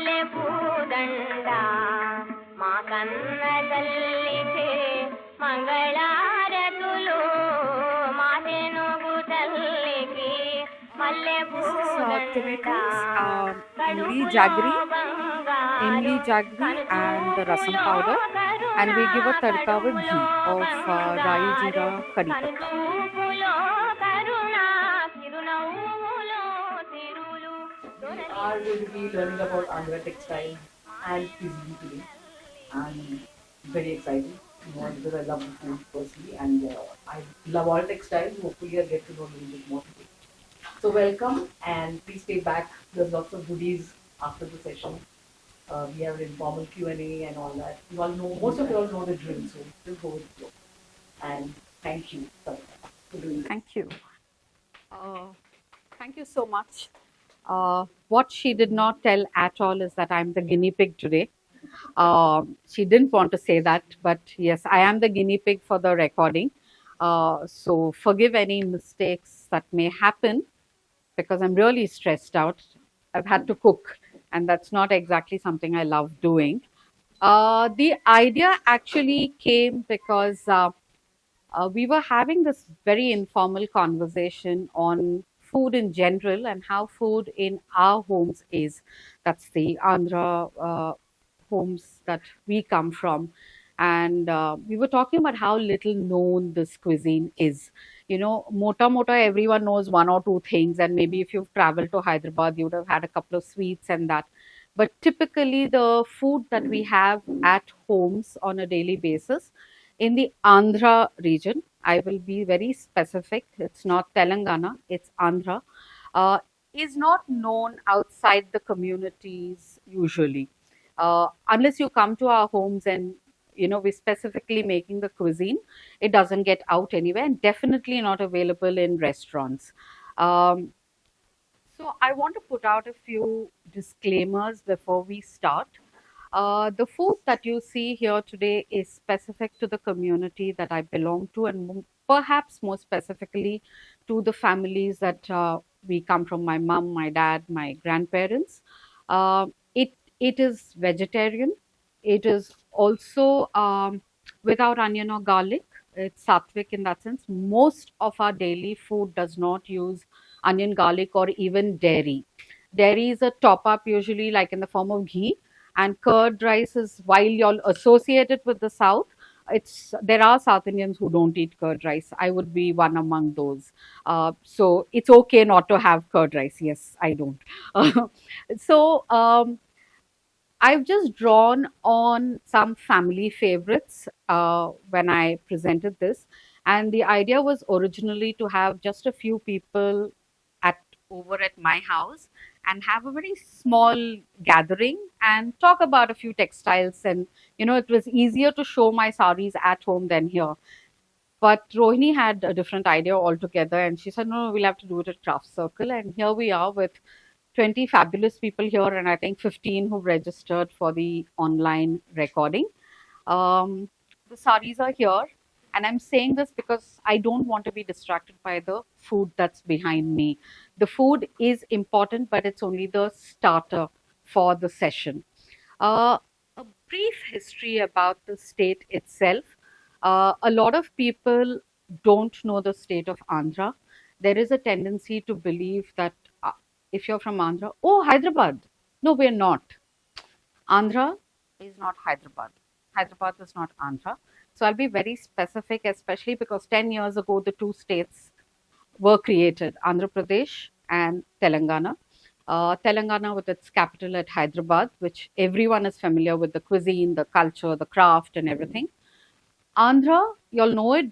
మల్లె పూదండ మా కన్న తల్లికే మంగళారతులు మా తెనుగు తల్లికి మల్లె This is పూదండ tomatoes, imli కడుపులో jaggery, బంగారు imli jaggery, and the rasam కనుచూపులో powder, Karuna and we give a tadka with కడుపులో ghee of rai బంగారు jeera curry patta. కనుచూపులో కరుణ చిరునవ్వులో తిరులు We are going to be learning about Andhra textiles and cuisine today. I'm very excited, because I love the food personally, and I love all textiles. Hopefully, I'll get to know a little bit more today. So welcome, and please stay back. There's lots of goodies after the session. We have an informal Q&A and all that. You all know, most of you all know the drill, so just go with the flow. And thank you, Savita, for doing this. Thank you. Uh, Thank you so much. What she did not tell at all is that I'm the guinea pig today. She didn't want to say that, but yes, I am the guinea pig for the recording. So forgive any mistakes that may happen because I'm really stressed out. I've had to cook, and that's not exactly something I love doing. The idea actually came because we were having this very informal conversation on food in general and how food in our homes is. That's the Andhra homes that we come from. And we were talking about how little known this cuisine is. You know, mota, everyone knows one or two things. And maybe if you've traveled to Hyderabad, you would have had a couple of sweets and that. But typically, the food that we have at homes on a daily basis in the Andhra region, I will be very specific, it's not Telangana, it's Andhra, uh, is not known outside the communities usually. Unless you come to our homes and we're specifically making the cuisine, it doesn't get out anywhere and definitely not available in restaurants. Um, so I want to put out a few disclaimers before we start. The food that you see here today is specific to the community that I belong to, and perhaps more specifically to the families that we come from, my mom, my dad, my grandparents. Uh, it is vegetarian. It is also without onion or garlic. It's sattvic in that sense. Most of our daily food does not use onion, garlic, or even dairy. Dairy is a top up, usually like in the form of ghee, and curd rice is, while you'll associate it with the south, it's there are South Indians who don't eat curd rice. I would be one among those. So it's okay not to have curd rice. Yes, I don't. so I've just drawn on some family favorites when I presented this, and the idea was originally to have just a few people at over at my house and have a very small gathering and talk about a few textiles. And it was easier to show my saris at home than here. But Rohini had a different idea altogether, and she said, "No, no, we'll have to do it at Craft Circle." And here we are with 20 fabulous people here, and I think 15 who registered for the online recording. The saris are here, and I'm saying this because I don't want to be distracted by the food that's behind me. The food is important, but it's only the starter for the session. Uh, a brief history about the state itself. A lot of people don't know the state of Andhra. There is a tendency to believe that if you're from Andhra, oh, Hyderabad. No, we're not. Andhra is not Hyderabad. Hyderabad is not Andhra. So I'll be very specific, especially because 10 years ago, the two states were created, Andhra Pradesh and Telangana. Telangana with its capital at Hyderabad, which everyone is familiar with the cuisine, the culture, the craft, and everything. Andhra, you'll know it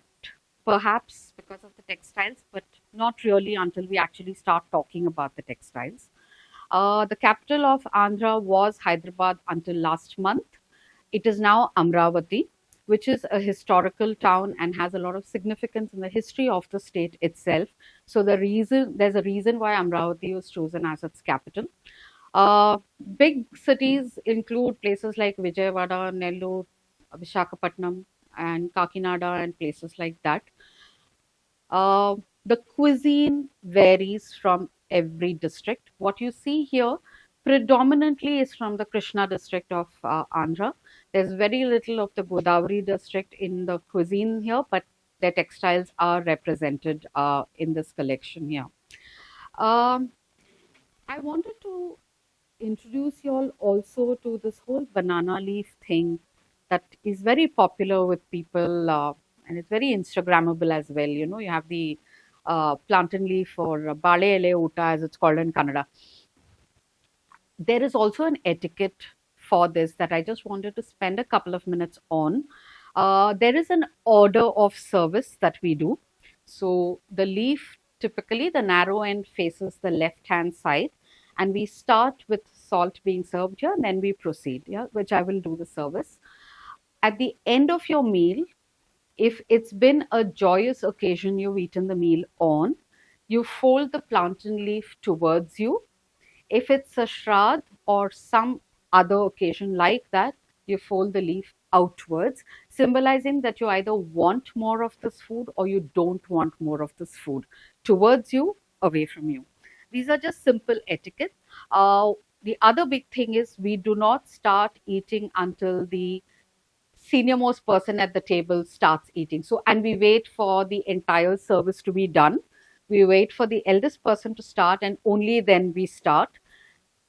perhaps because of the textiles, but not really until we actually start talking about the textiles. The capital of Andhra was Hyderabad until last month. It is now Amravati, which is a historical town and has a lot of significance in the history of the state itself. So there's a reason why Amravati was chosen as its capital. Uh, Big cities include places like Vijayawada, Nellore, Visakhapatnam, and Kakinada, and places like that. Uh, the cuisine varies from every district. What you see here predominantly is from the Krishna district of Andhra. There's very little of the Godavari district in the cuisine here, but their textiles are represented in this collection here. Um, I wanted to introduce you all also to this whole banana leaf thing that is very popular with people, and it's very Instagrammable as well. You know, you have the plantain leaf or bale ele uta as it's called in Kannada. There is also an etiquette for this that I just wanted to spend a couple of minutes on. There is an order of service that we do. So the leaf, typically the narrow end faces the left hand side, and we start with salt being served here, and then we proceed, yeah, which I will do the service. At the end of your meal, if it's been a joyous occasion you've eaten the meal on, you fold the plantain leaf towards you. If it's a Shraddh or some other occasion like that, you fold the leaf outwards, symbolizing that you either want more of this food or you don't want more of this food, towards you, away from you. These are just simple etiquette. The other big thing is we do not start eating until the senior most person at the table starts eating. So, and we wait for the entire service to be done. We wait for the eldest person to start, and only then we start.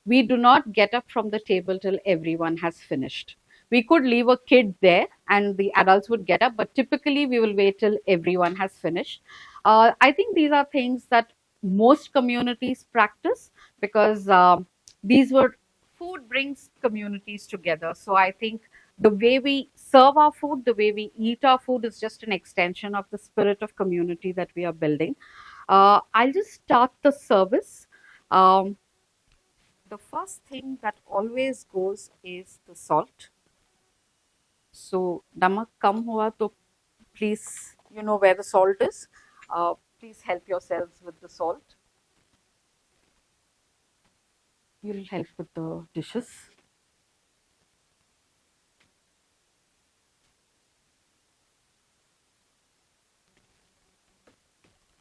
We do not get up from the table till everyone has finished. We could leave a kid there and the adults would get up, but typically we will wait till everyone has finished. I think these are things that most communities practice because these were food brings communities together. So I think the way we serve our food, the way we eat our food is just an extension of the spirit of community that we are building. I'll just start the service. Um, the first thing that always goes is the salt. So, namak kam hua to please, you know where the salt is. Please help yourselves with the salt. You'll help with the dishes.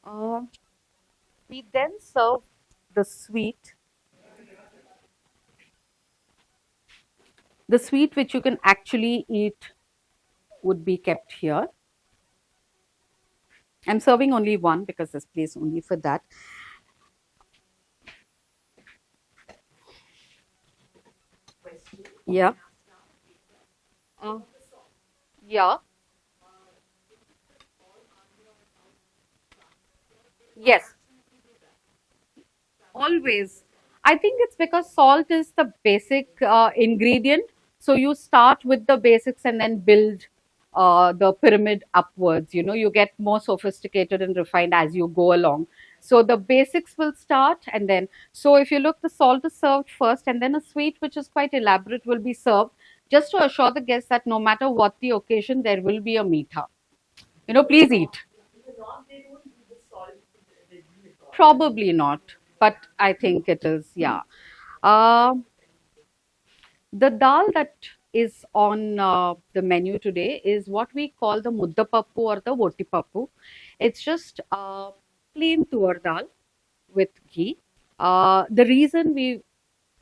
Uh, we then serve the sweet. The sweet which you can actually eat would be kept here. I'm serving only one because there's place only for that. Yeah. Uh, yeah. Yes. Always. I think it's because salt is the basic ingredient. So you start with the basics and then build the pyramid upwards. You know, you get more sophisticated and refined as you go along. So the basics will start, and then, so if you look, the salt is served first, and then a sweet, which is quite elaborate, will be served just to assure the guests that no matter what the occasion, there will be a meetha. You know, please eat. Probably not, but I think it is, yeah. Um the dal that is on the menu today is what we call the muddapappu or the votipappu. It's just plain tur dal with ghee. The reason we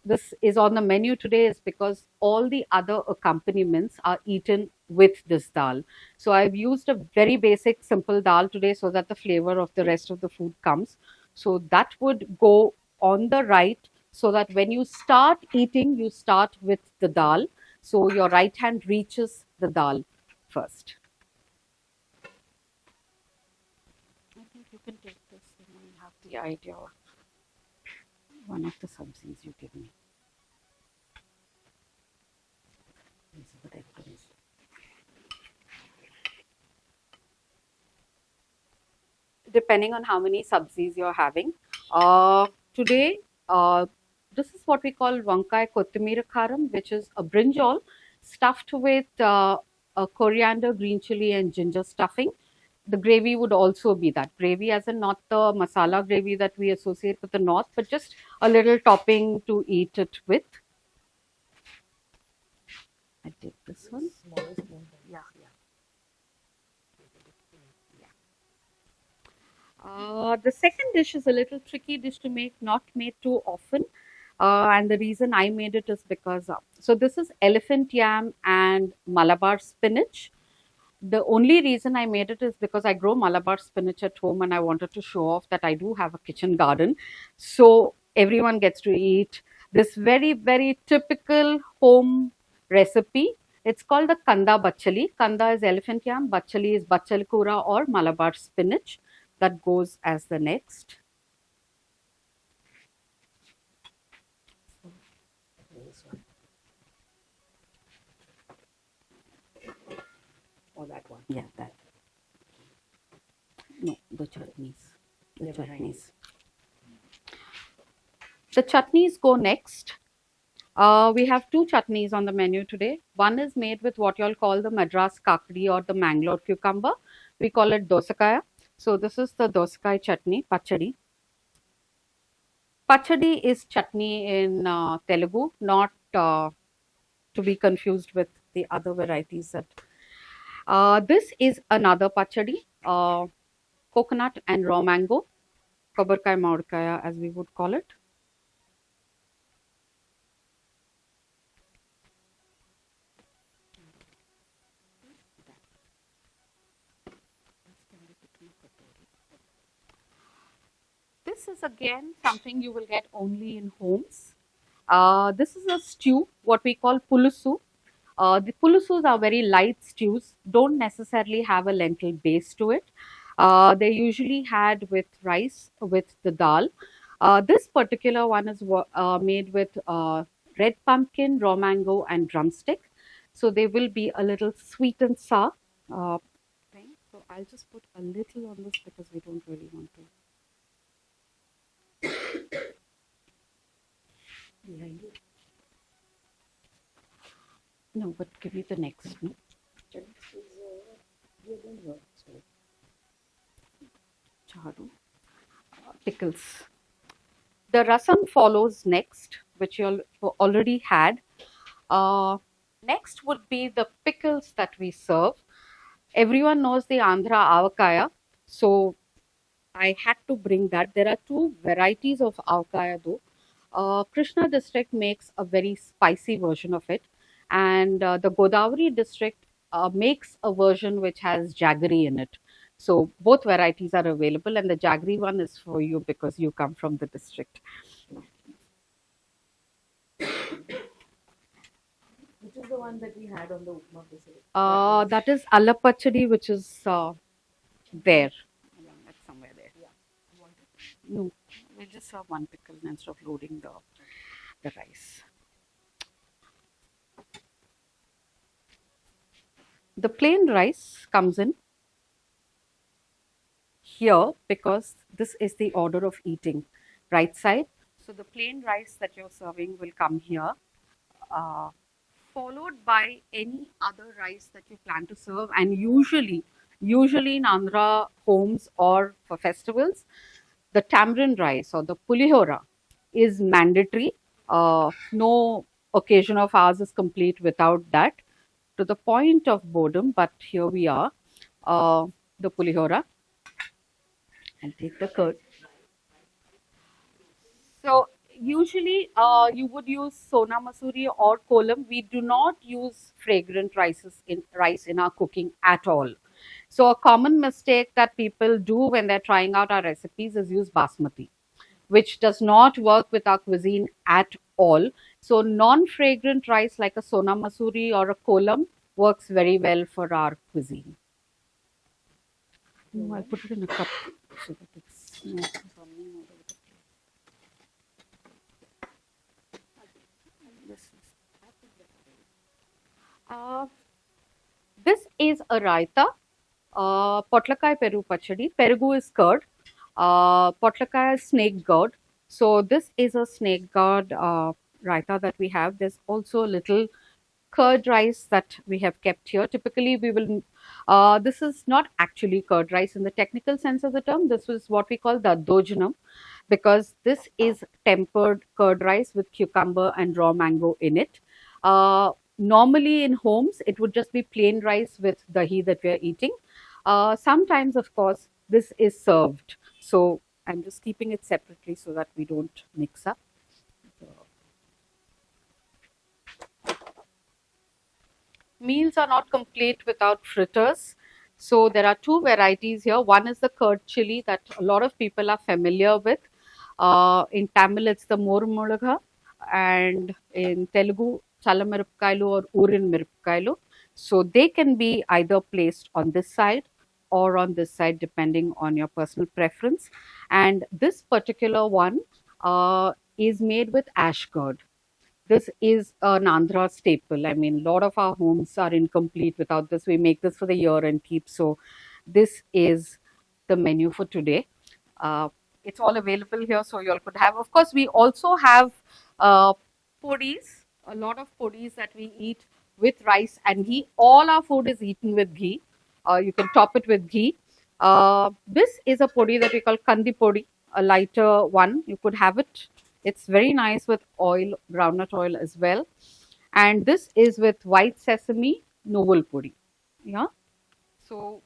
this is on the menu today is because all the other accompaniments are eaten with this dal. So I've used a very basic, simple dal today so that the flavor of the rest of the food comes. So that would go on the right so that when you start eating, you start with the dal. So your right hand reaches the dal first. I think you can take this and you have the idea of one of the sabzis you give me. Depending on how many sabzis you're having. Today, this is what we call vankai kotimira karam, which is a brinjal stuffed with a coriander, green chili, and ginger stuffing. The gravy would also be that gravy, as in not the masala gravy that we associate with the north, but just a little topping to eat it with. I take this one. Yeah, yeah. The second dish is a little tricky dish to make, not made too often. And the reason I made it is because, so this is elephant yam and Malabar spinach. The only reason I made it is because I grow Malabar spinach at home and I wanted to show off that I do have a kitchen garden. So everyone gets to eat this very, very typical home recipe. It's called the Kanda Bachali. Kanda is elephant yam, Bachali is Bachal Kura or Malabar spinach. That goes as the next. This one. Or that one. Yeah, that. No, the chutneys. The They're behind you. chutneys. The chutneys go next. We have two chutneys on the menu today. One is made with what you all call the Madras kakdi or the Mangalore cucumber. We call it dosakaya. So this is the dosakai chutney, pachadi. Pachadi is chutney in Telugu, not to be confused with the other varieties that. This is another pachadi, coconut and raw mango, kobarkai maudkaya as we would call it. This is again something you will get only in homes. This is a stew, what we call pulusu. The pulusus are very light stews, don't necessarily have a lentil base to it. They're usually had with rice, with the dal. This particular one is made with red pumpkin, raw mango, and drumstick. So they will be a little sweet and sour. Thing. So I'll just put a little on this because we don't really want to. Behind you. No, but give me the next. No? Sorry. Charu. Pickles. The rasam follows next, which you already had. Next would be the pickles that we serve. Everyone knows the Andhra avakaya, so I had to bring that. There are two varieties of avakaya though. Krishna district makes a very spicy version of it, and the Godavari district makes a version which has jaggery in it. So both varieties are available, and the jaggery one is for you because you come from the district. Which is the one that we had on the Upma Basilic? That is Alapachadi, which is there. That's somewhere there. No, we just have one pickle instead of loading the rice. The plain rice comes in here because this is the order of eating, right side. So the plain rice that you're serving will come here, followed by any other rice that you plan to serve. And usually in Andhra homes or for festivals, the tamarind rice or the pulihora is mandatory. No occasion of ours is complete without that, to the point of boredom, but here we are. The pulihora. I'll take the curd. So usually you would use Sona Masuri or kolam. We do not use fragrant rice in our cooking at all. So a common mistake that people do when they're trying out our recipes is use basmati, which does not work with our cuisine at all. So non-fragrant rice like a Sona Masuri or a kolam works very well for our cuisine. No, I'll put it in a cup so that it's not running all over the place. This is a raita. Potlakai Peru Pachadi. Perugu is curd. Potlakai is snake gourd. So this is a snake gourd raita that we have. There's also a little curd rice that we have kept here. Typically, we will. This is not actually curd rice in the technical sense of the term. This is what we call the dojanam, because this is tempered curd rice with cucumber and raw mango in it. Normally in homes, it would just be plain rice with dahi that we are eating. Sometimes, of course, this is served. So I'm just keeping it separately so that we don't mix up. meals are not complete without fritters. So there are two varieties here. One is the curd chili that a lot of people are familiar with. In Tamil, it's the Mormulaga, and in Telugu, Chalamirapkailu or Urin Mirapkailu. So they can be either placed on this side or on this side, depending on your personal preference. And this particular one is made with ash curd. This is an Andhra staple. I mean, a lot of our homes are incomplete without this. We make this for the year and keep. So, this is the menu for today. It's all available here, so you all could have. Of course, we also have podis, a lot of podis that we eat with rice and ghee. All our food is eaten with ghee. You can top it with ghee. This is a podi that we call kandi podi, a lighter one. You could have it. It's very nice with oil, groundnut oil as well. And this is with white sesame, novel podi. Yeah. So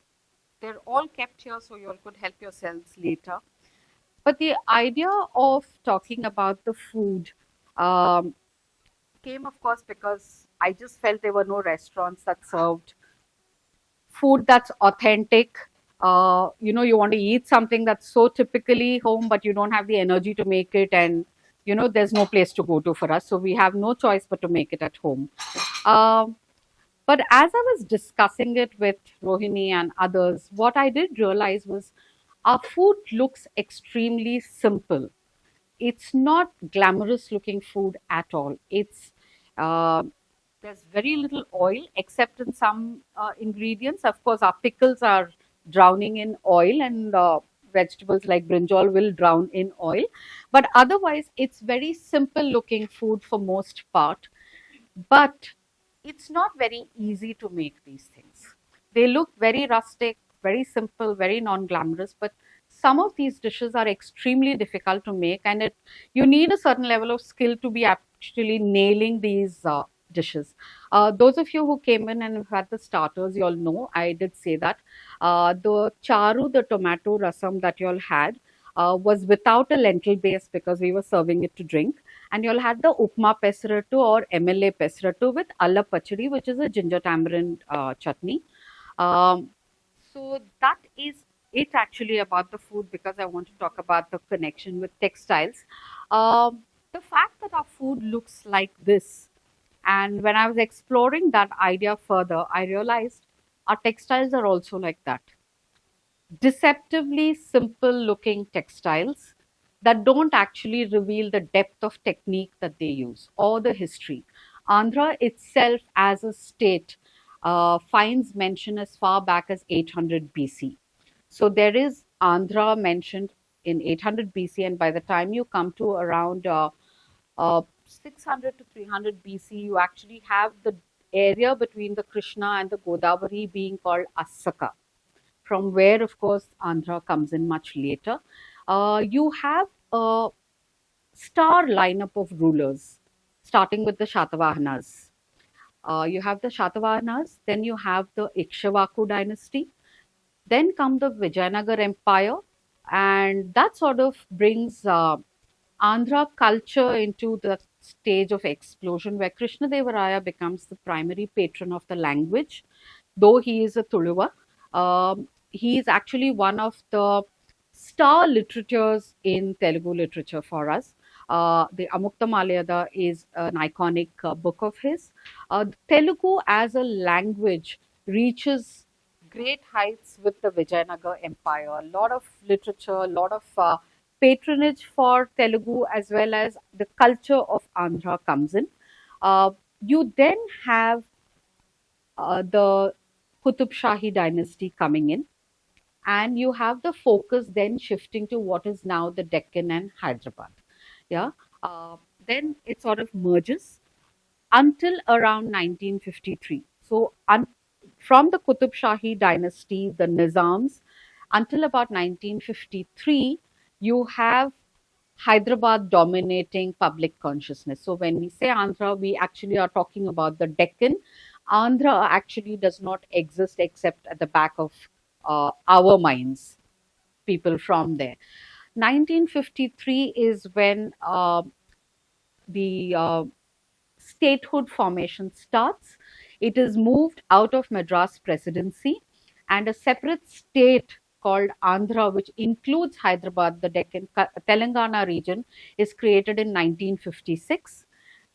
they're all kept here so you all could help yourselves later. But the idea of talking about the food um, came, of course, because I just felt there were no restaurants that served food that's authentic. You want to eat something that's so typically home, but you don't have the energy to make it, and there's no place to go to for us, so we have no choice but to make it at home. Um, but as I was discussing it with Rohini and others, what I did realize was our food looks extremely simple. It's not glamorous looking food at all. Uh, there's very little oil except in some ingredients. Of course, our pickles are drowning in oil, and vegetables like brinjal will drown in oil. But otherwise, it's very simple looking food for most part. But it's not very easy to make these things. They look very rustic, very simple, very non-glamorous, but some of these dishes are extremely difficult to make, and you need a certain level of skill to be actually nailing these dishes. Those of you who came in and have had the starters, you all know I did say that the charu, the tomato rasam that you all had, was without a lentil base because we were serving it to drink, and you'll had the upma pesarattu or MLA pesarattu with alla pachadi, which is a ginger tamarind chutney. Um, so that is it actually about the food, because I want to talk about the connection with textiles. The fact that our food looks like this, and when I was exploring that idea further, I realized our textiles are also like that. Deceptively simple looking textiles that don't actually reveal the depth of technique that they use or the history. Andhra itself, as a state, finds mention as far back as 800 BC. So there is Andhra mentioned in 800 BC, and by the time you come to around 600 to 300 BC, you actually have the area between the Krishna and the Godavari being called Assaka, from where, of course, Andhra comes in much later. You have a star lineup of rulers, starting with the Shatavahanas. You have the Shatavahanas, then you have the Ikshvaku dynasty, then come the Vijayanagar Empire, and that sort of brings Andhra culture into the stage of explosion where Krishnadevaraya becomes the primary patron of the language, though he is a Tuluva. He is actually one of the star literatures in Telugu literature for us. The Amukta Malayada is an iconic book of his. Telugu as a language reaches great heights with the Vijayanagar Empire. A lot of literature, a lot of patronage for Telugu as well as the culture of Andhra comes in. You then have the Qutub Shahi dynasty coming in, and you have the focus then shifting to what is now the Deccan and Hyderabad. Yeah, then it sort of merges until around 1953. So, from the Qutub Shahi dynasty, the Nizams, until about 1953, you have Hyderabad dominating public consciousness. So, when we say Andhra, we actually are talking about the Deccan. Andhra actually does not exist except at the back of our minds, people from there. 1953 is when the statehood formation starts. It is moved out of Madras Presidency, and a separate state called Andhra, which includes Hyderabad, the Deccan, Telangana region, is created in 1956.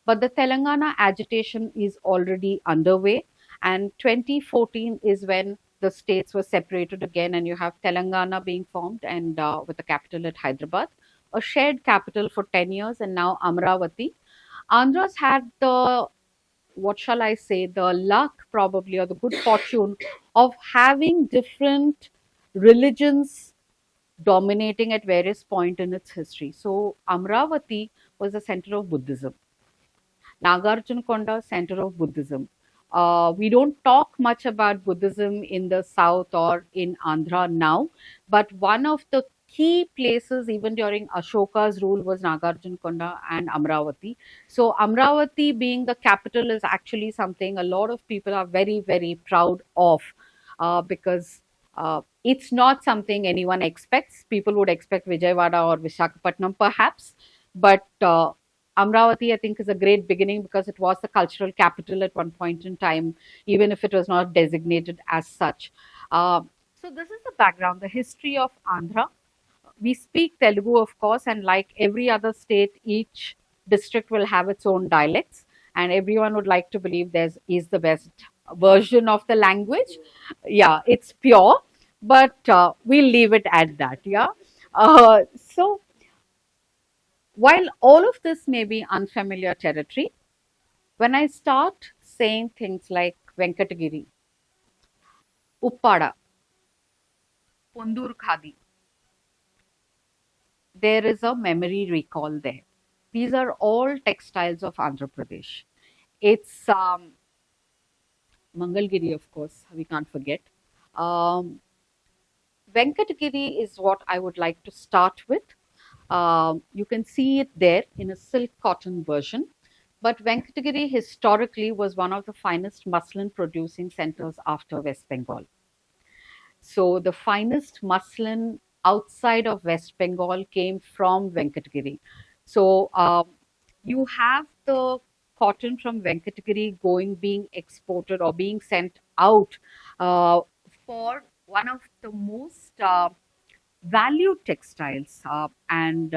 But the Telangana agitation is already underway, and 2014 is when the states were separated again, and you have Telangana being formed and with the capital at Hyderabad, a shared capital for 10 years, and now Amravati. Andhra's had the, what shall I say, the luck probably or the good fortune of having different religions dominating at various point in its history. So Amravati was the center of Buddhism. Nagarjunakonda, center of Buddhism. We don't talk much about Buddhism in the south or in Andhra now, but one of the key places even during Ashoka's rule was Nagarjunakonda and Amravati. So Amravati being the capital is actually something a lot of people are very, very proud of, because it's not something anyone expects. People would expect Vijayawada or Visakhapatnam perhaps, but Amravati, I think, is a great beginning because it was the cultural capital at one point in time, even if it was not designated as such. Uh, so, this is the background, the history of Andhra. We speak Telugu, of course, and like every other state, each district will have its own dialects, and everyone would like to believe theirs is the best version of the language. Yeah, it's pure, but we'll leave it at that. Yeah. So, while all of this may be unfamiliar territory, when I start saying things like Venkatagiri, Uppada, Pundur Khadi, there is a memory recall there. These are all textiles of Andhra Pradesh. It's Mangalgiri, of course, we can't forget. Um, Venkatagiri is what I would like to start with. You can see it there in a silk cotton version. But Venkatagiri historically was one of the finest muslin producing centers after West Bengal. So the finest muslin outside of West Bengal came from Venkatagiri. So you have the cotton from Venkatagiri being exported or being sent out uh, for one of the most valued textiles and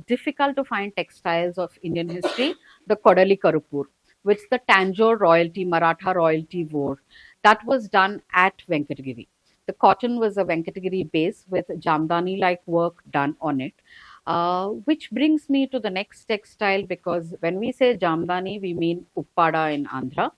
difficult to find textiles of Indian history, the Kodali Karupur, which the Tanjore royalty, Maratha royalty wore. That was done at Venkatagiri. The cotton was a Venkatagiri base with Jamdani like work done on it. Which brings me to the next textile, because when we say Jamdani, we mean Uppada in Andhra.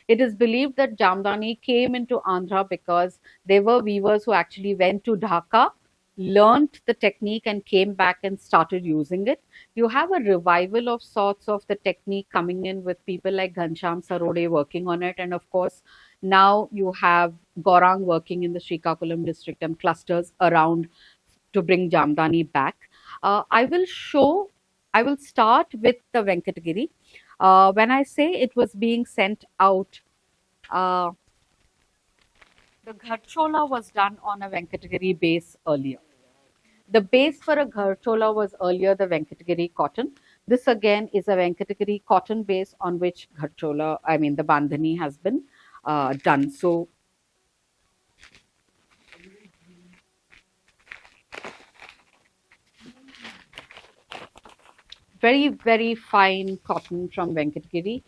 It is believed that Jamdani came into Andhra because there were weavers who actually went to Dhaka, learned the technique, and came back and started using it. You have a revival of sorts of the technique coming in with people like Ghansham Sarode working on it. And of course, now you have Gaurang working in the Srikakulam district and clusters around to bring Jamdani back. I will start with the Venkatagiri. When I say it was being sent out, uh, the Gharchola was done on a Venkatagiri base earlier. The base for a Gharchola was earlier the Venkatagiri cotton. This again is a Venkatagiri cotton base on which Gharchola, I mean the Bandhani has been done. So very, very fine cotton from Venkatagiri,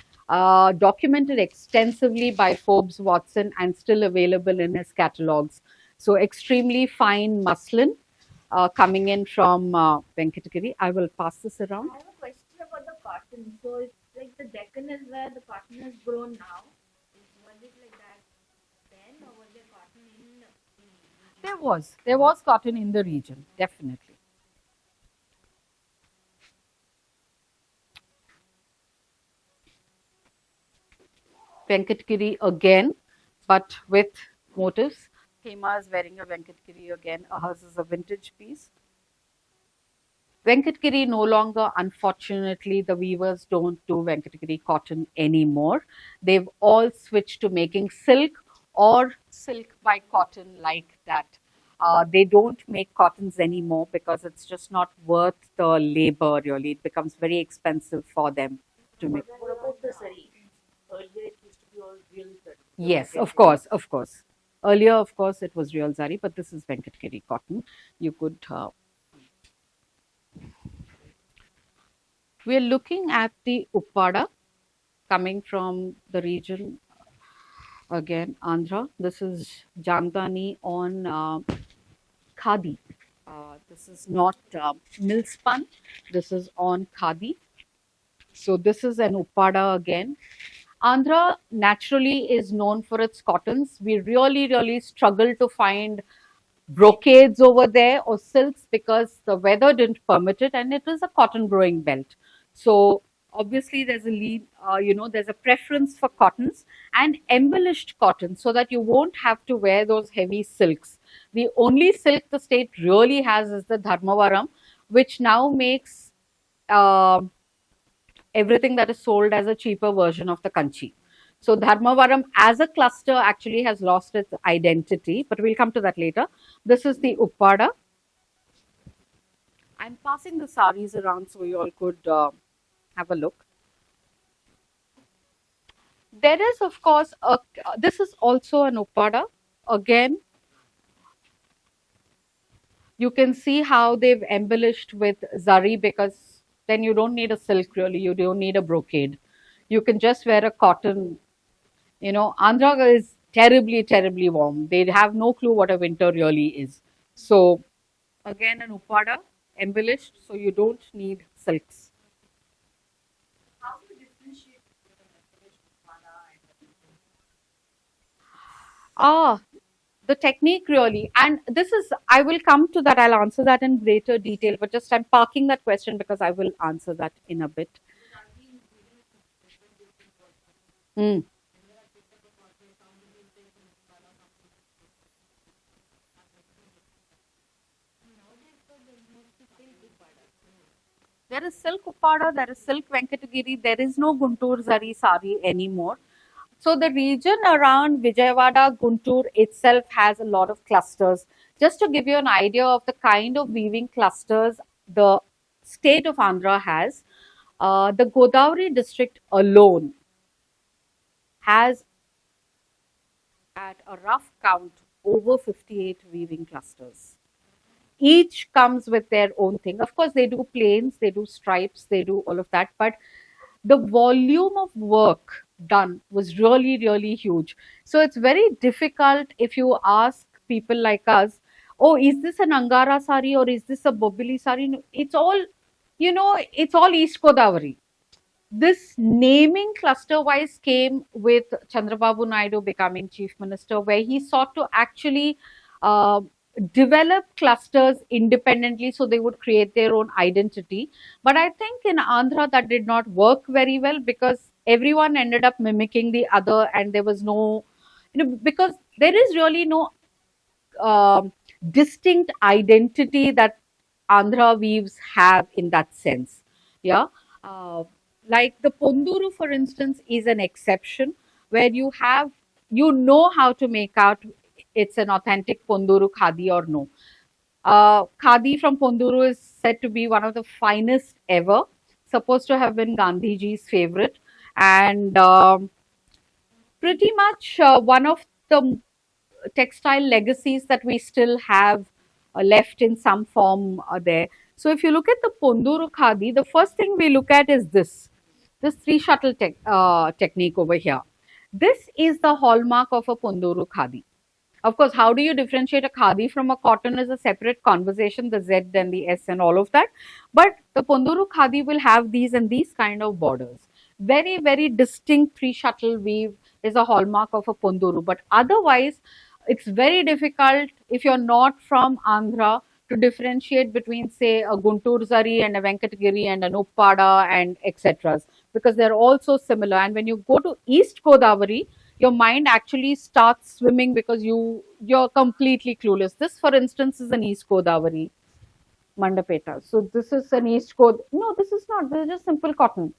documented extensively by Forbes Watson and still available in his catalogs. So, extremely fine muslin coming in from Venkatagiri. I will pass this around. I have a question about the cotton. So it's like the Deccan is where the cotton is grown now. Was it like that then, or was there cotton in? There was cotton in the region, definitely. Venkatagiri again, but with motifs. Hema is wearing a Venkatagiri again. Hers is a vintage piece. Venkatagiri no longer, unfortunately, the weavers don't do Venkatagiri cotton anymore. They've all switched to making silk or silk by cotton like that. They don't make cottons anymore because it's just not worth the labor, really. It becomes very expensive for them to make. What about the sari? Earlier it used to be all real zari. Yes, of Venkatagiri. course, of course. Earlier, of course, it was real zari, but this is Venkatgiri cotton. You could. We are looking at the Uppada coming from the region again, Andhra. This is Jamdani on khadi. This is not mill spun. This is on khadi. So this is an Uppada again. Andhra naturally is known for its cottons. We really, really struggle to find brocades over there or silks because the weather didn't permit it, and it is a cotton growing belt. So obviously there's a lead, there's a preference for cottons and embellished cotton so that you won't have to wear those heavy silks. The only silk the state really has is the Dharmavaram, which now makes uh, everything that is sold as a cheaper version of the Kanchi. So Dharmavaram as a cluster actually has lost its identity, but we'll come to that later. This is the Uppada. I'm passing the saris around so you all could have a look. There is, of course, this is also an Uppada. Again, you can see how they've embellished with zari because then you don't need a silk really, you don't need a brocade. You can just wear a cotton. Andhra is terribly, terribly warm. They have no clue what a winter really is. So, again, an Uppada embellished, so you don't need silks. How do you differentiate between the embellished Uppada and the Ah, the technique really, and this is, I will come to that, I'll answer that in greater detail, but just I'm parking that question because I will answer that in a bit. Mm. There is silk Uppada, there is silk Venkatagiri, there is no Guntur Zari sari anymore. So the region around Vijayawada, Guntur itself has a lot of clusters. Just to give you an idea of the kind of weaving clusters the state of Andhra has, the Godavari district alone has, at a rough count, over 58 weaving clusters. Each comes with their own thing. Of course, they do plains, they do stripes, they do all of that, but the volume of work done was really, really huge. So it's very difficult if you ask people like us, oh, is this an Angara sari or is this a Bobili sari? No, it's all, it's all East Godavari. This naming cluster wise came with Chandrababu Naidu becoming chief minister, where he sought to actually uh, develop clusters independently so they would create their own identity. But I think in Andhra that did not work very well because everyone ended up mimicking the other, and there was no, because there is really no um distinct identity that Andhra weaves have in that sense. Yeah. Uh, like the Ponduru, for instance, is an exception where you know how to make out it's an authentic Ponduru khadi or no. Khadi from Ponduru is said to be one of the finest ever, supposed to have been Gandhiji's favorite, and pretty much one of the textile legacies that we still have left in some form there. So if you look at the Ponduru Khadi, the first thing we look at is this three shuttle technique over here. This is the hallmark of a Ponduru Khadi. Of course, how do you differentiate a khadi from a cotton is a separate conversation, the Z and the S and all of that. But the Ponduru khadi will have these and these kind of borders. Very, very distinct three shuttle weave is a hallmark of a Ponduru. But otherwise, it's very difficult if you're not from Andhra to differentiate between, say, a Guntur Zari and a Venkatagiri and an Uppada and etc. because they're all so similar. And when you go to East Godavari, your mind actually starts swimming because you're completely clueless. This, for instance, is an East Godavari Mandapeta. So this is an East God. No, this is not. This is just simple cotton.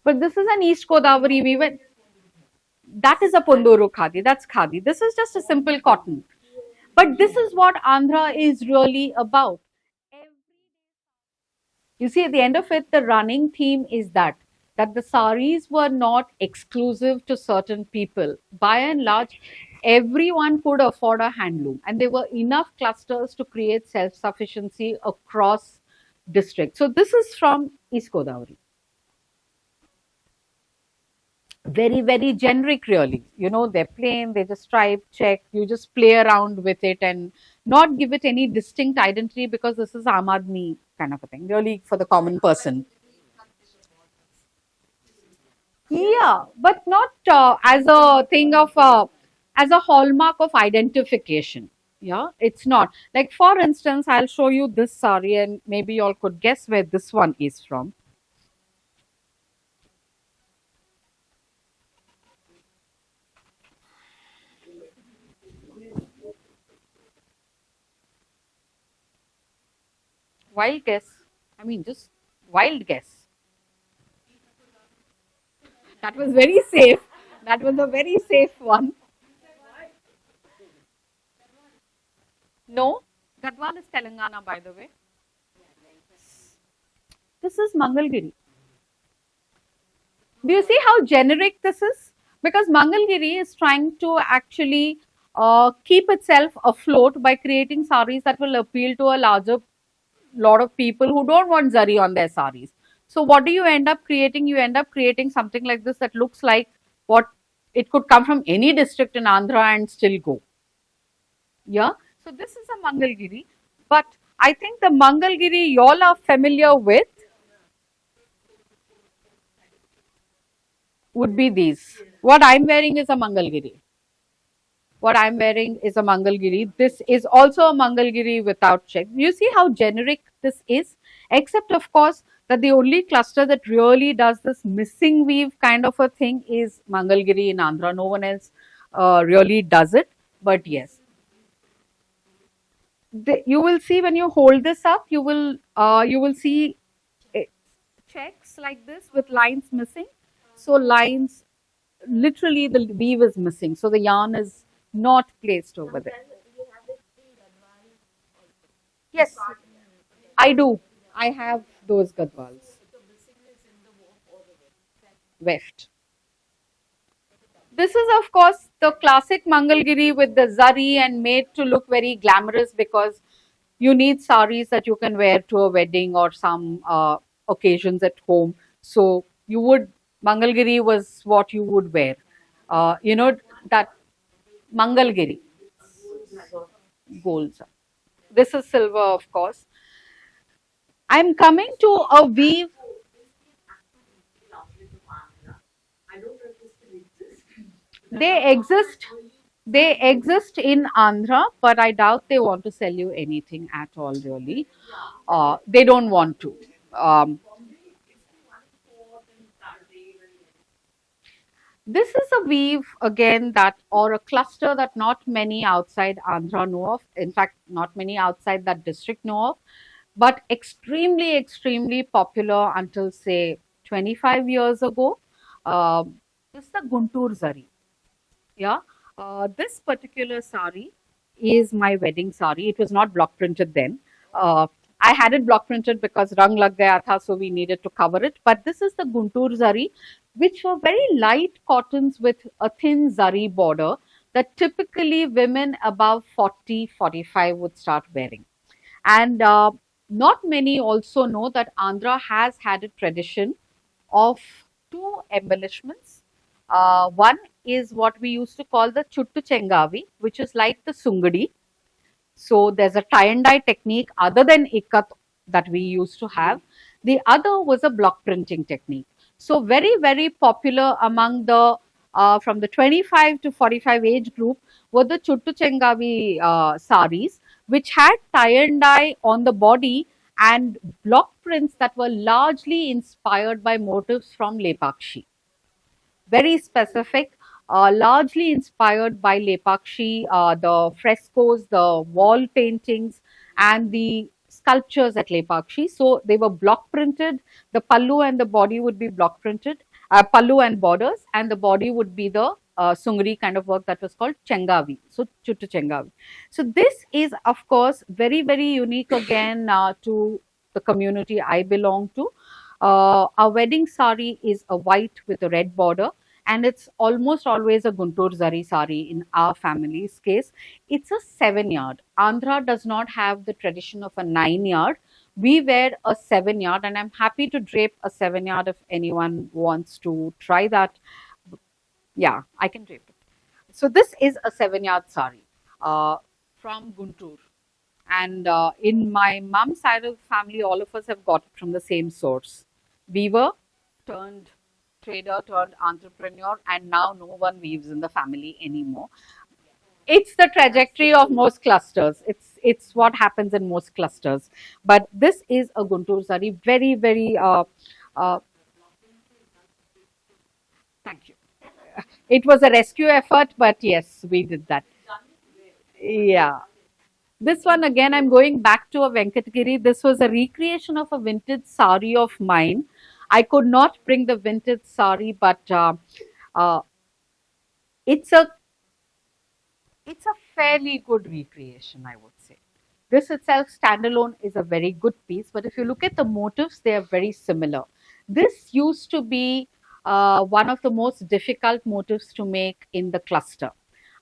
But this is an East Godavari weave. That is a Ponduru khadi. That's khadi. This is just a simple cotton. But this is what Andhra is really about. You see, at the end of it, the running theme is that that the saris were not exclusive to certain people. By and large, everyone could afford a handloom, and there were enough clusters to create self-sufficiency across districts. So this is from East Godavari. Very, very generic, really. You know, they're plain, they just stripe, check, you just play around with it and not give it any distinct identity, because this is Aam Aadmi kind of a thing, really for the common person. Yeah, but not as a thing of as a hallmark of identification. Yeah, it's not. Like, for instance, I'll show you this sari and maybe you all could guess where this one is from. Wild guess. I mean, just wild guess. That was very safe. That was a very safe one. No, Gadwal is Telangana, by the way. This is Mangalgiri. Do you see how generic this is? Because Mangalgiri is trying to actually keep itself afloat by creating saris that will appeal to a larger lot of people who don't want zari on their saris. So what do you end up creating? You end up creating something like this that looks like what it could come from any district in Andhra and still go. Yeah. So this is a Mangalgiri, but I think the Mangalgiri y'all are familiar with would be these. What I'm wearing is a Mangalgiri. What I'm wearing is a Mangalgiri. This is also a Mangalgiri without check. You see how generic this is? Except, of course, that the only cluster that really does this missing weave kind of a thing is Mangalgiri in Andhra. No one else really does it. But yes, you will see when you hold this up, you will see checks like this with lines missing. So lines, literally the weave is missing. So the yarn is not placed over there. Yes, I do. I have those gadwals. Weft. This is, of course, the classic Mangalgiri with the zari and made to look very glamorous, because you need saris that you can wear to a wedding or some occasions at home. So you would, Mangalgiri was what you would wear. You know, that Mangalgiri, gold. This is silver, of course. I'm coming to a weave. They exist. They exist in Andhra, but I doubt they want to sell you anything at all, really. They don't want to. Um, this is a weave again that, or a cluster that not many outside Andhra know of. In fact, not many outside that district know of, but extremely, extremely popular until say 25 years ago. This is the Guntur Zari. Yeah, this particular sari is my wedding sari. It was not block printed then. Uh, I had it block printed because rang lag gaya tha, so we needed to cover it. But this is the Guntur zari, which were very light cottons with a thin zari border that typically women above 40, 45 would start wearing. And not many also know that Andhra has had a tradition of two embellishments. One is what we used to call the Chuttu Chengavi, which is like the Sungadi. So there's a tie and dye technique other than ikat that we used to have. The other was a block printing technique. So very, very popular among the from the 25 to 45 age group were the Chuttu Chengavi saris, which had tie and dye on the body and block prints that were largely inspired by motifs from Lepakshi. Very specific, largely inspired by Lepakshi, the frescoes, the wall paintings, and the sculptures at Lepakshi. So they were block printed. The pallu and the body would be block printed, pallu and borders, and the body would be the Sungri kind of work that was called Chengavi. So Chuttu Chengavi. So this is, of course, very, very unique again to the community I belong to. Our wedding sari is a white with a red border, and it's almost always a Guntur Zari sari in our family's case. It's a 7 yard. Andhra does not have the tradition of a 9 yard. We wear a 7 yard, and I'm happy to drape a 7 yard if anyone wants to try that. Yeah, I can drape it. So this is a 7 yard sari from Guntur. And in my mom's side of the family, all of us have got it from the same source. Weaver turned trader turned entrepreneur, and now no one weaves in the family anymore. It's the trajectory of most clusters. It's what happens in most clusters. But this is a Guntur sari, very very. Uh, Thank you. It was a rescue effort, but yes, we did that. Yeah. This one again, I'm going back to a Venkatgiri. This was a recreation of a vintage sari of mine. I could not bring the vintage sari, but uh, it's a it's a fairly good recreation, I would say. This itself, standalone, is a very good piece, but if you look at the motifs, they are very similar. This used to be one of the most difficult motifs to make in the cluster.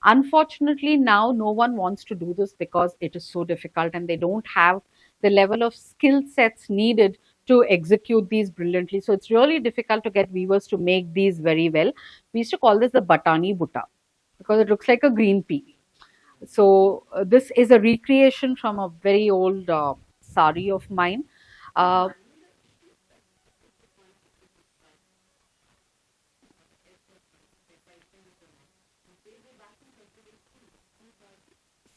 Unfortunately, now no one wants to do this because it is so difficult and they don't have the level of skill sets needed to execute these brilliantly. So it's really difficult to get weavers to make these very well. We used to call this the Batani Butta because it looks like a green pea. So this is a recreation from a very old sari of mine. Uh,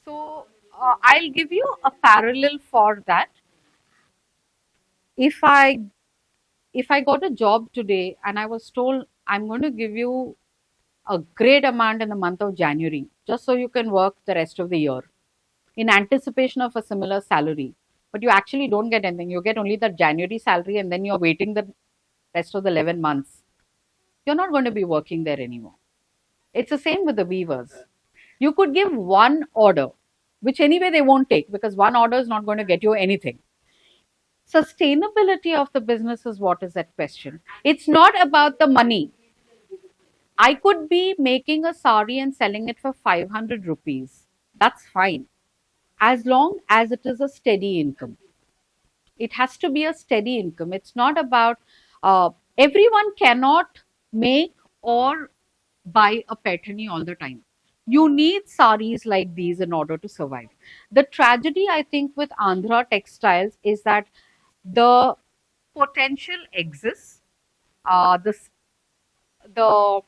so I'll give you a parallel for that. If I got a job today and I was told I'm going to give you a great amount in the month of January, just so you can work the rest of the year in anticipation of a similar salary, but you actually don't get anything. You get only the January salary, and then you're waiting the rest of the 11 months. You're not going to be working there anymore. It's the same with the weavers. You could give one order, which anyway they won't take because one order is not going to get you anything. Sustainability of the business is what is at question. It's not about the money. I could be making a sari and selling it for 500 rupees. That's fine. As long as it is a steady income. It has to be a steady income. It's not about everyone cannot make or buy a paitani all the time. You need saris like these in order to survive. The tragedy, I think, with Andhra textiles is that the potential exists. The the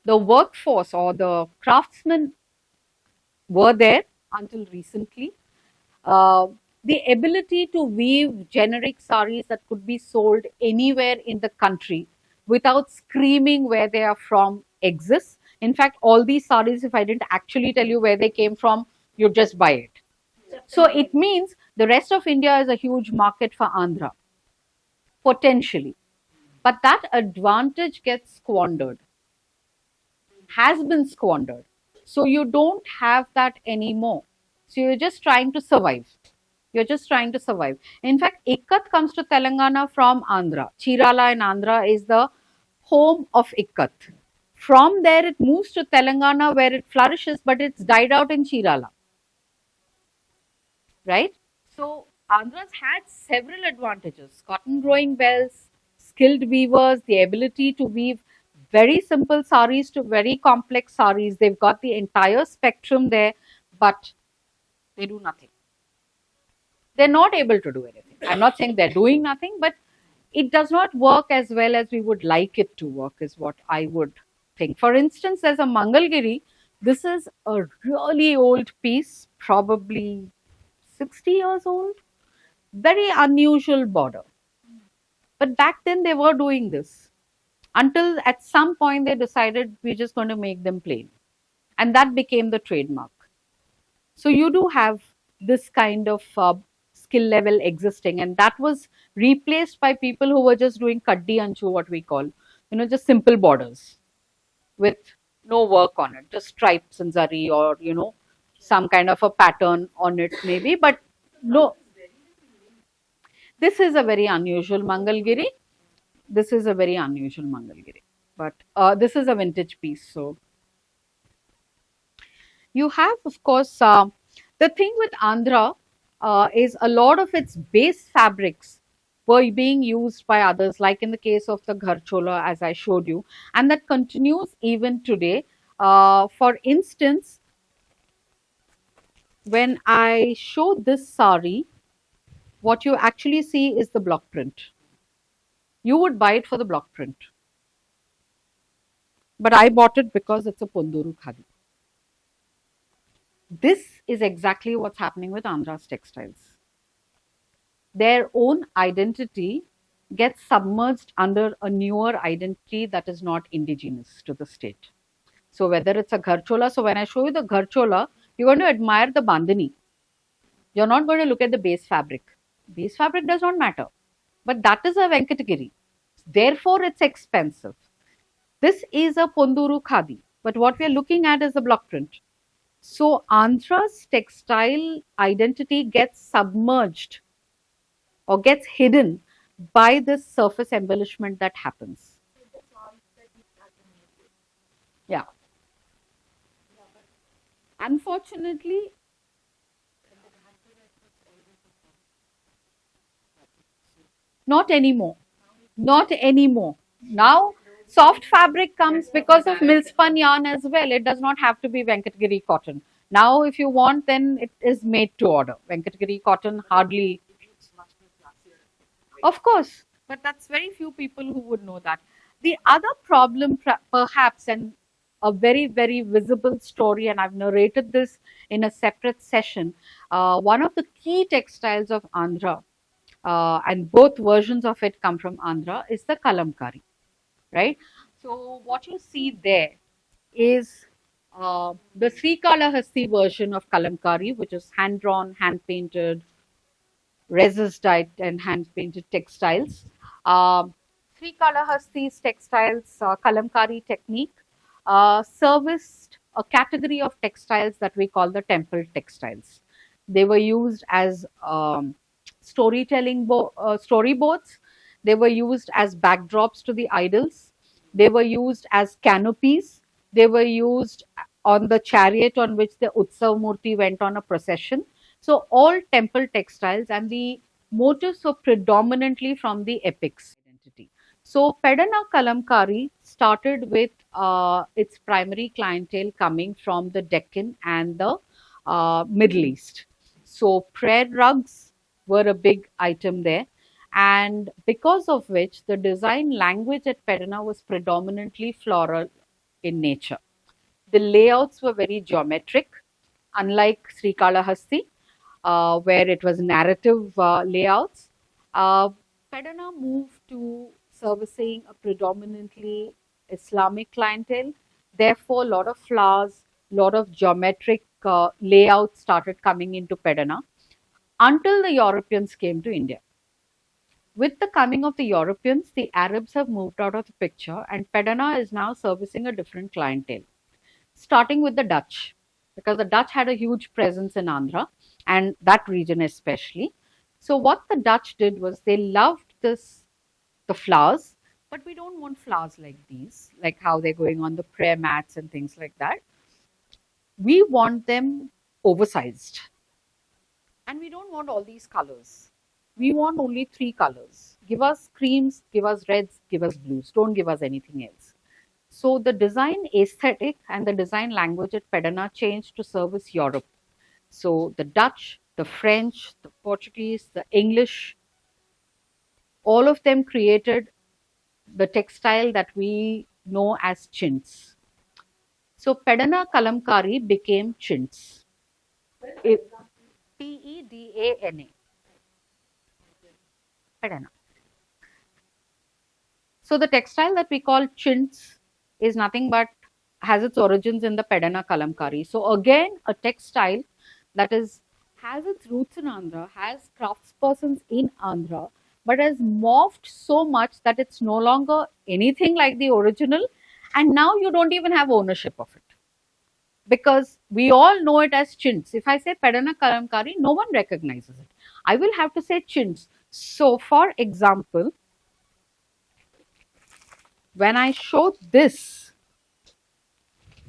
the workforce or the craftsmen were there until recently. Uh, the ability to weave generic saris that could be sold anywhere in the country without screaming where they are from exists. In fact, all these saris, if I didn't actually tell you where they came from, you'd just buy it. So it means the rest of India is a huge market for Andhra, potentially. But that advantage gets squandered, has been squandered. So you don't have that anymore. So you're just trying to survive. You're just trying to survive. In fact, Ikkat comes to Telangana from Andhra. Chirala in Andhra is the home of Ikkat. From there, it moves to Telangana where it flourishes, but it's died out in Chirala. Right? So Andhra's had several advantages: cotton growing bells, skilled weavers, the ability to weave very simple saris to very complex saris. They've got the entire spectrum there, but they do nothing. They're not able to do anything. I'm not saying they're doing nothing, but it does not work as well as we would like it to work, is what I would think. For instance, as a Mangalgiri, this is a really old piece, probably 60 years old, very unusual border. But back then they were doing this until at some point they decided we're just going to make them plain. And that became the trademark. So you do have this kind of skill level existing, and that was replaced by people who were just doing kaddi anchu, what we call, just simple borders with no work on it, just stripes and zari or some kind of a pattern on it maybe, but no. This is a very unusual Mangalgiri. this is a very unusual Mangalgiri. But this is a vintage piece. So you have, of course, the thing with Andhra is a lot of its base fabrics were being used by others, like in the case of the Gharchola, as I showed you, and that continues even today. For instance, when I show this sari, what you actually see is the block print. You would buy it for the block print, but I bought it because it's a Ponduru Khadi. This is exactly what's happening with Andhra's textiles. Their own identity gets submerged under a newer identity that is not indigenous to the state. So whether it's a Gharchola, so when I show you the Gharchola, you're going to admire the bandhani. You're not going to look at the base fabric. Base fabric does not matter. But that is a Venkatagiri. Therefore, it's expensive. This is a Ponduru Khadi. But what we are looking at is the block print. So Andhra's textile identity gets submerged or gets hidden by this surface embellishment that happens. Yeah. Unfortunately, not anymore. Not anymore. Now, soft fabric comes because of mill-spun yarn as well. It does not have to be Venkatagiri cotton. Now, if you want, then it is made to order. Venkatagiri cotton hardly. Of course, but that's very few people who would know that. The other problem, perhaps, and a very, very visible story, and I've narrated this in a separate session. One of the key textiles of Andhra, and both versions of it come from Andhra, is the kalamkari, right? So what you see there is the Srikalahasti version of kalamkari, which is hand drawn, hand painted, resist dyed and hand painted textiles. Srikalahasthi's textiles, kalamkari technique, serviced a category of textiles that we call the temple textiles. They were used as storytelling storyboards. They were used as backdrops to the idols. They were used as canopies. They were used on the chariot on which the Utsav Murti went on a procession. So all temple textiles, and the motifs were predominantly from the epics identity. So Pedana Kalamkari started with its primary clientele coming from the Deccan and the Middle East. So prayer rugs were a big item there, and because of which the design language at Pedana was predominantly floral in nature. The layouts were very geometric, unlike Srikalahasti, where it was narrative layouts. Pedana moved to servicing a predominantly Islamic clientele. Therefore, a lot of flowers, a lot of geometric layouts started coming into Pedana until the Europeans came to India. With the coming of the Europeans, the Arabs have moved out of the picture, and Pedana is now servicing a different clientele, starting with the Dutch, because the Dutch had a huge presence in Andhra and that region especially. So what the Dutch did was they loved the flowers, but we don't want flowers like these, like how they're going on the prayer mats and things like that. We want them oversized, and we don't want all these colors. We want only three colors. Give us creams, give us reds, give us blues. Don't give us anything else. So the design aesthetic and the design language at Pedana changed to service Europe. So the Dutch, the French, the Portuguese, the English, all of them created the textile that we know as chintz. So Pedana Kalamkari became chintz. Pedana. Pedana. So the textile that we call chintz is nothing but has its origins in the Pedana Kalamkari. So again, a textile that has its roots in Andhra, has craftspersons in Andhra, but has morphed so much that it's no longer anything like the original, and now you don't even have ownership of it. Because we all know it as chintz. If I say Pedana Kalamkari, no one recognizes it. I will have to say chintz. So, for example, when I show this,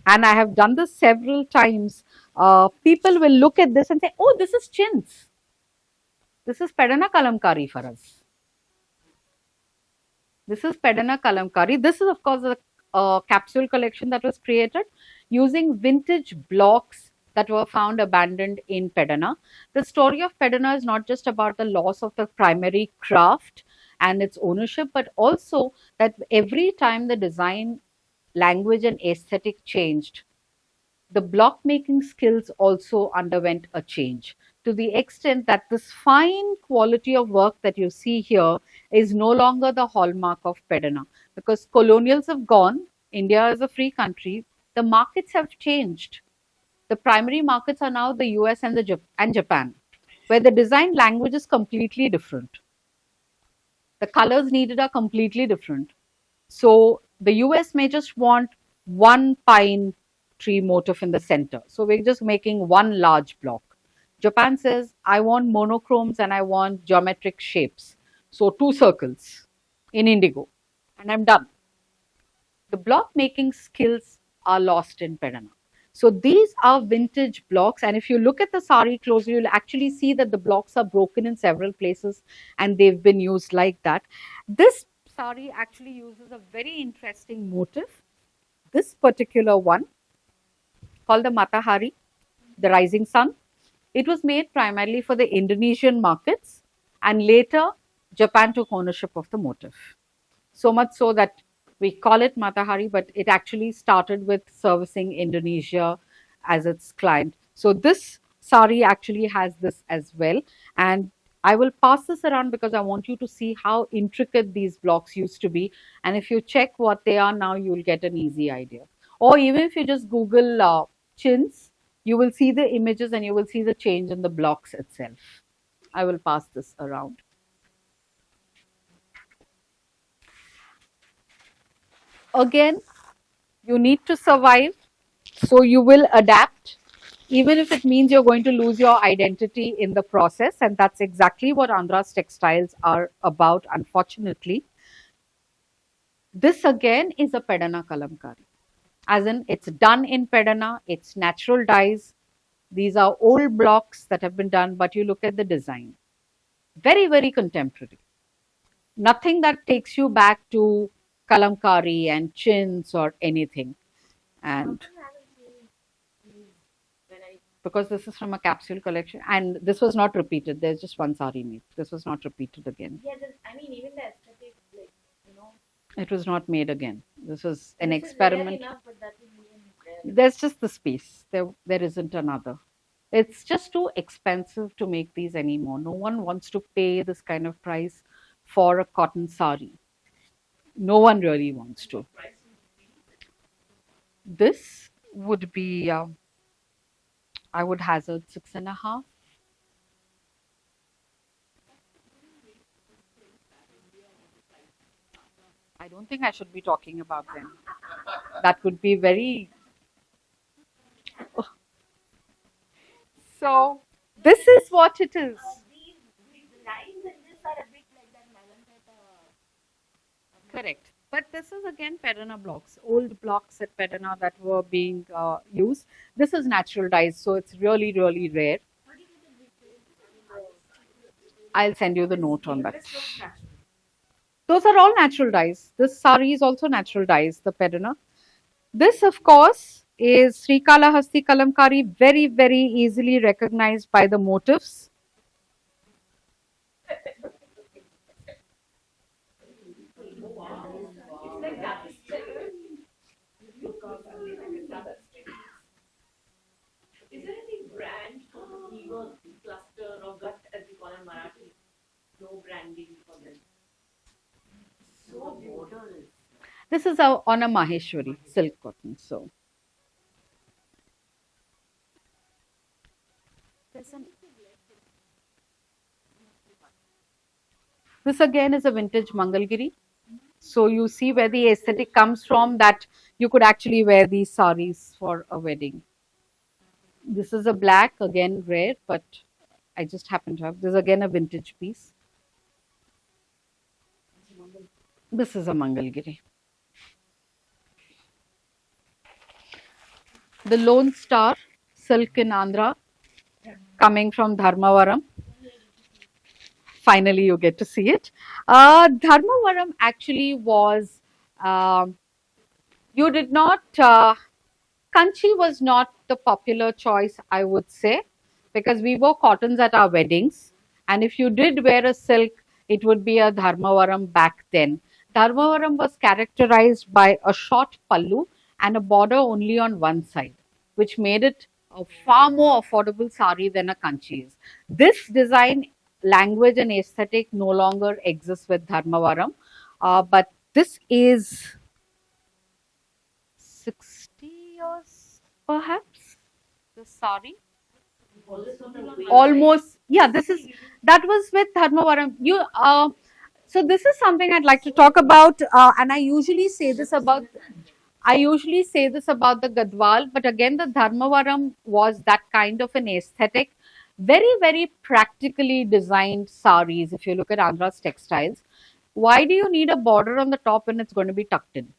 and I have done this several times, people will look at this and say, oh, this is chintz. This is Pedana Kalamkari for us. This is Pedana Kalamkari. This is, of course, a capsule collection that was created using vintage blocks that were found abandoned in Pedana. The story of Pedana is not just about the loss of the primary craft and its ownership, but also that every time the design, language, and aesthetic changed, the block making skills also underwent a change to the extent that this fine quality of work that you see here is no longer the hallmark of Pedana because colonials have gone. India is a free country. The markets have changed. The primary markets are now the US and and Japan, where the design language is completely different. The colors needed are completely different. So the US may just want one pine tree motif in the center. So we're just making one large block. Japan says, I want monochromes and I want geometric shapes. So two circles in indigo. And I'm done. The block making skills are lost in Pedana. So these are vintage blocks. And if you look at the sari closely, you'll actually see that the blocks are broken in several places and they've been used like that. This sari actually uses a very interesting motif. This particular one, called the Matahari, the rising sun, it was made primarily for the Indonesian markets and later Japan took ownership of the motif. So much so that we call it Matahari, but it actually started with servicing Indonesia as its client. So this sari actually has this as well. And I will pass this around because I want you to see how intricate these blocks used to be. And if you check what they are now, you'll get an easy idea. Or even if you just Google chintz, you will see the images and you will see the change in the blocks itself. I will pass this around. Again, you need to survive, so you will adapt, even if it means you're going to lose your identity in the process. And that's exactly what Andhra's textiles are about, unfortunately. This again is a Pedana Kalamkari, as in it's done in Pedana, it's natural dyes. These are old blocks that have been done, but you look at the design. Very, very contemporary. Nothing that takes you back to Kalamkari and chintz or anything. And because this is from a capsule collection and this was not repeated, there's just one sari made. This was not repeated again. Yeah, I mean, even the aesthetic, like, you know. It was not made again. This was an This is experiment. rare enough, but that is even rare. There's just the space. There isn't another. It's just too expensive to make these anymore. No one wants to pay this kind of price for a cotton sari. No one really wants to. This would be, I would hazard 6.5. I don't think I should be talking about them. That would be very. So, this is what it is. These lines in this are a bit like that Malankata. Correct. But this is again Pedana blocks, old blocks at Pedana that were being used. This is natural dyes, so it's really, really rare. I'll send you the note on that. Those are all natural dyes. This sari is also natural dyes, the Pedana. This, of course, is Srikalahasti Kalamkari, very, very easily recognized by the motifs. Is there any brand for the keyword cluster or gut as we call in Marathi? No branding for them. So borders. This is on a Maheshwari silk cotton. So, this again is a vintage Mangalgiri. So you see where the aesthetic comes from, that you could actually wear these saris for a wedding. This is a black, again rare, but I just happen to have. This is again a vintage piece. This is a Mangalgiri. the Lone Star silk in Andhra coming from Dharmavaram. Finally, you get to see it. Dharmavaram actually was, um you did not, Kanchi was not the popular choice, I would say, because we wore cottons at our weddings. And if you did wear a silk, it would be a Dharmavaram back then. Dharmavaram was characterized by a short pallu and a border only on one side, which made it a far more affordable sari than a Kanchi is. This design, language, and aesthetic no longer exists with Dharmavaram, but this is 60 years perhaps, the sari. Almost, yeah, this is, that was with Dharmavaram. So this is something I'd like to talk about, and I usually say this about the Gadwal, but again, the Dharmavaram was that kind of an aesthetic, very, very practically designed saris. If you look at Andhra's textiles, why do you need a border on the top when it's going to be tucked in?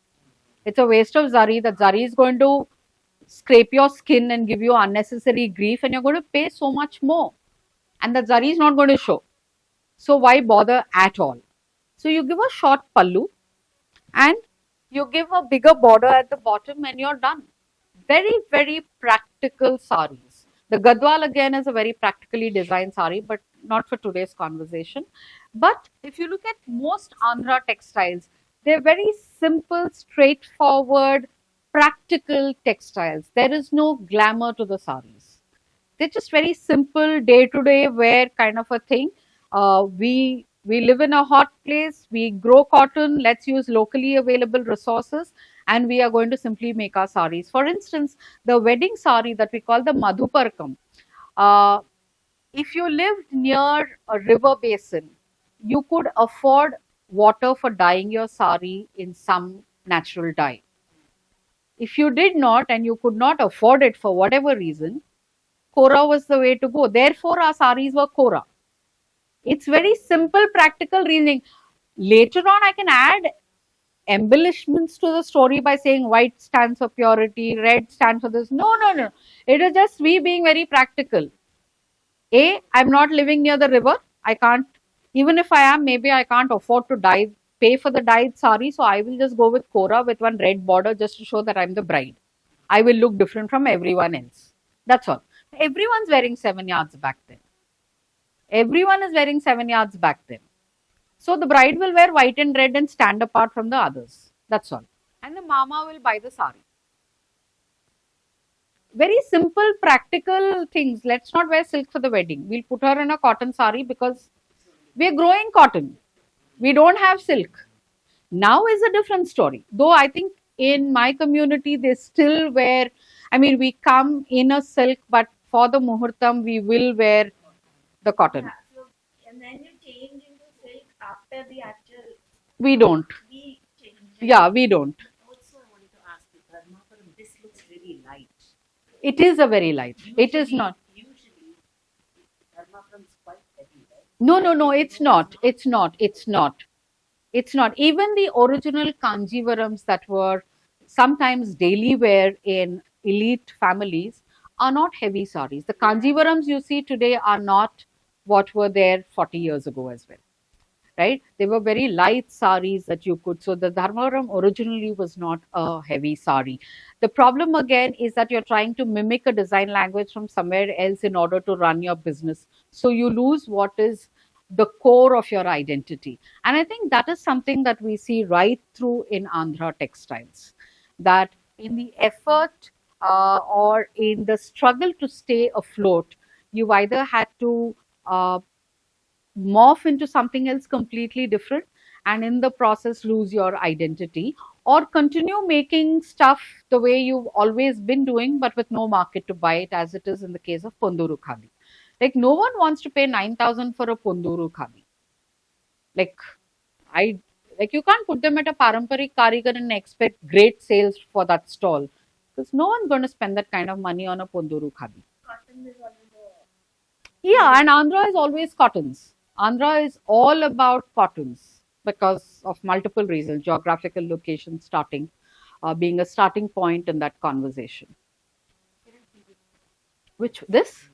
It's a waste of zari. That zari is going to scrape your skin and give you unnecessary grief, and you're going to pay so much more. And the zari is not going to show. So why bother at all? So you give a short pallu and you give a bigger border at the bottom and you're done. Very, very practical saris. The Gadwal again is a very practically designed sari, but not for today's conversation. But if you look at most Andhra textiles, they're very simple, straightforward, practical textiles. There is no glamour to the saris. They're just very simple, day to day wear kind of a thing. We live in a hot place. We grow cotton. Let's use locally available resources, and we are going to simply make our saris. For instance, the wedding sari that we call the Madhuparkam. Uh, if you lived near a river basin, you could afford water for dyeing your sari in some natural dye. If you did not and you could not afford it for whatever reason, Kora was the way to go. Therefore, our saris were Kora. It's very simple, practical reasoning. Later on, I can add embellishments to the story by saying white stands for purity, red stands for this. No, no, no. It is just we being very practical. I'm not living near the river. I can't, even if I am, maybe I can't afford to pay for the dyed sari. So I will just go with Kora with one red border just to show that I'm the bride. I will look different from everyone else. That's all. Everyone's wearing 7 yards back then. Everyone is wearing 7 yards back then. So the bride will wear white and red and stand apart from the others. That's all. And the mama will buy the sari. Very simple, practical things. Let's not wear silk for the wedding. We'll put her in a cotton sari because we're growing cotton. We don't have silk. Now is a different story. Though I think in my community, they still wear, I mean, we come in a silk, but for the muhurtam, we will wear the cotton. Yeah, so, and then you change into silk after the actual We don't. we change. Yeah, we don't. Also, I wanted to ask you, Dharmavaram, this looks really light. It is a very light. It is not. Usually, Dharmavaram is quite heavy, right? No, no, no, it's not. It's not. It's not. It's not. Even the original Kanjivarams that were sometimes daily wear in elite families are not heavy saris. The Kanjivarams you see today are not what were there 40 years ago as well. Right? They were very light saris that you could. So the Dharmavaram originally was not a heavy sari. The problem again is that you're trying to mimic a design language from somewhere else in order to run your business. So you lose what is the core of your identity. And I think that is something that we see right through in Andhra textiles. That in the effort or in the struggle to stay afloat, you either had to morph into something else completely different and in the process lose your identity, or continue making stuff the way you've always been doing but with no market to buy it, as it is in the case of Ponduru Khadi. Like no one wants to pay 9,000 for a Ponduru Khadi. Like I like you can't put them at a Paramparik Karigar and expect great sales for that stall because no one's going to spend that kind of money on a Ponduru Khadi. Cotton is always Yeah, and Andhra is always cottons. Andhra is all about cottons because of multiple reasons, geographical location starting, being a starting point in that conversation. Which this?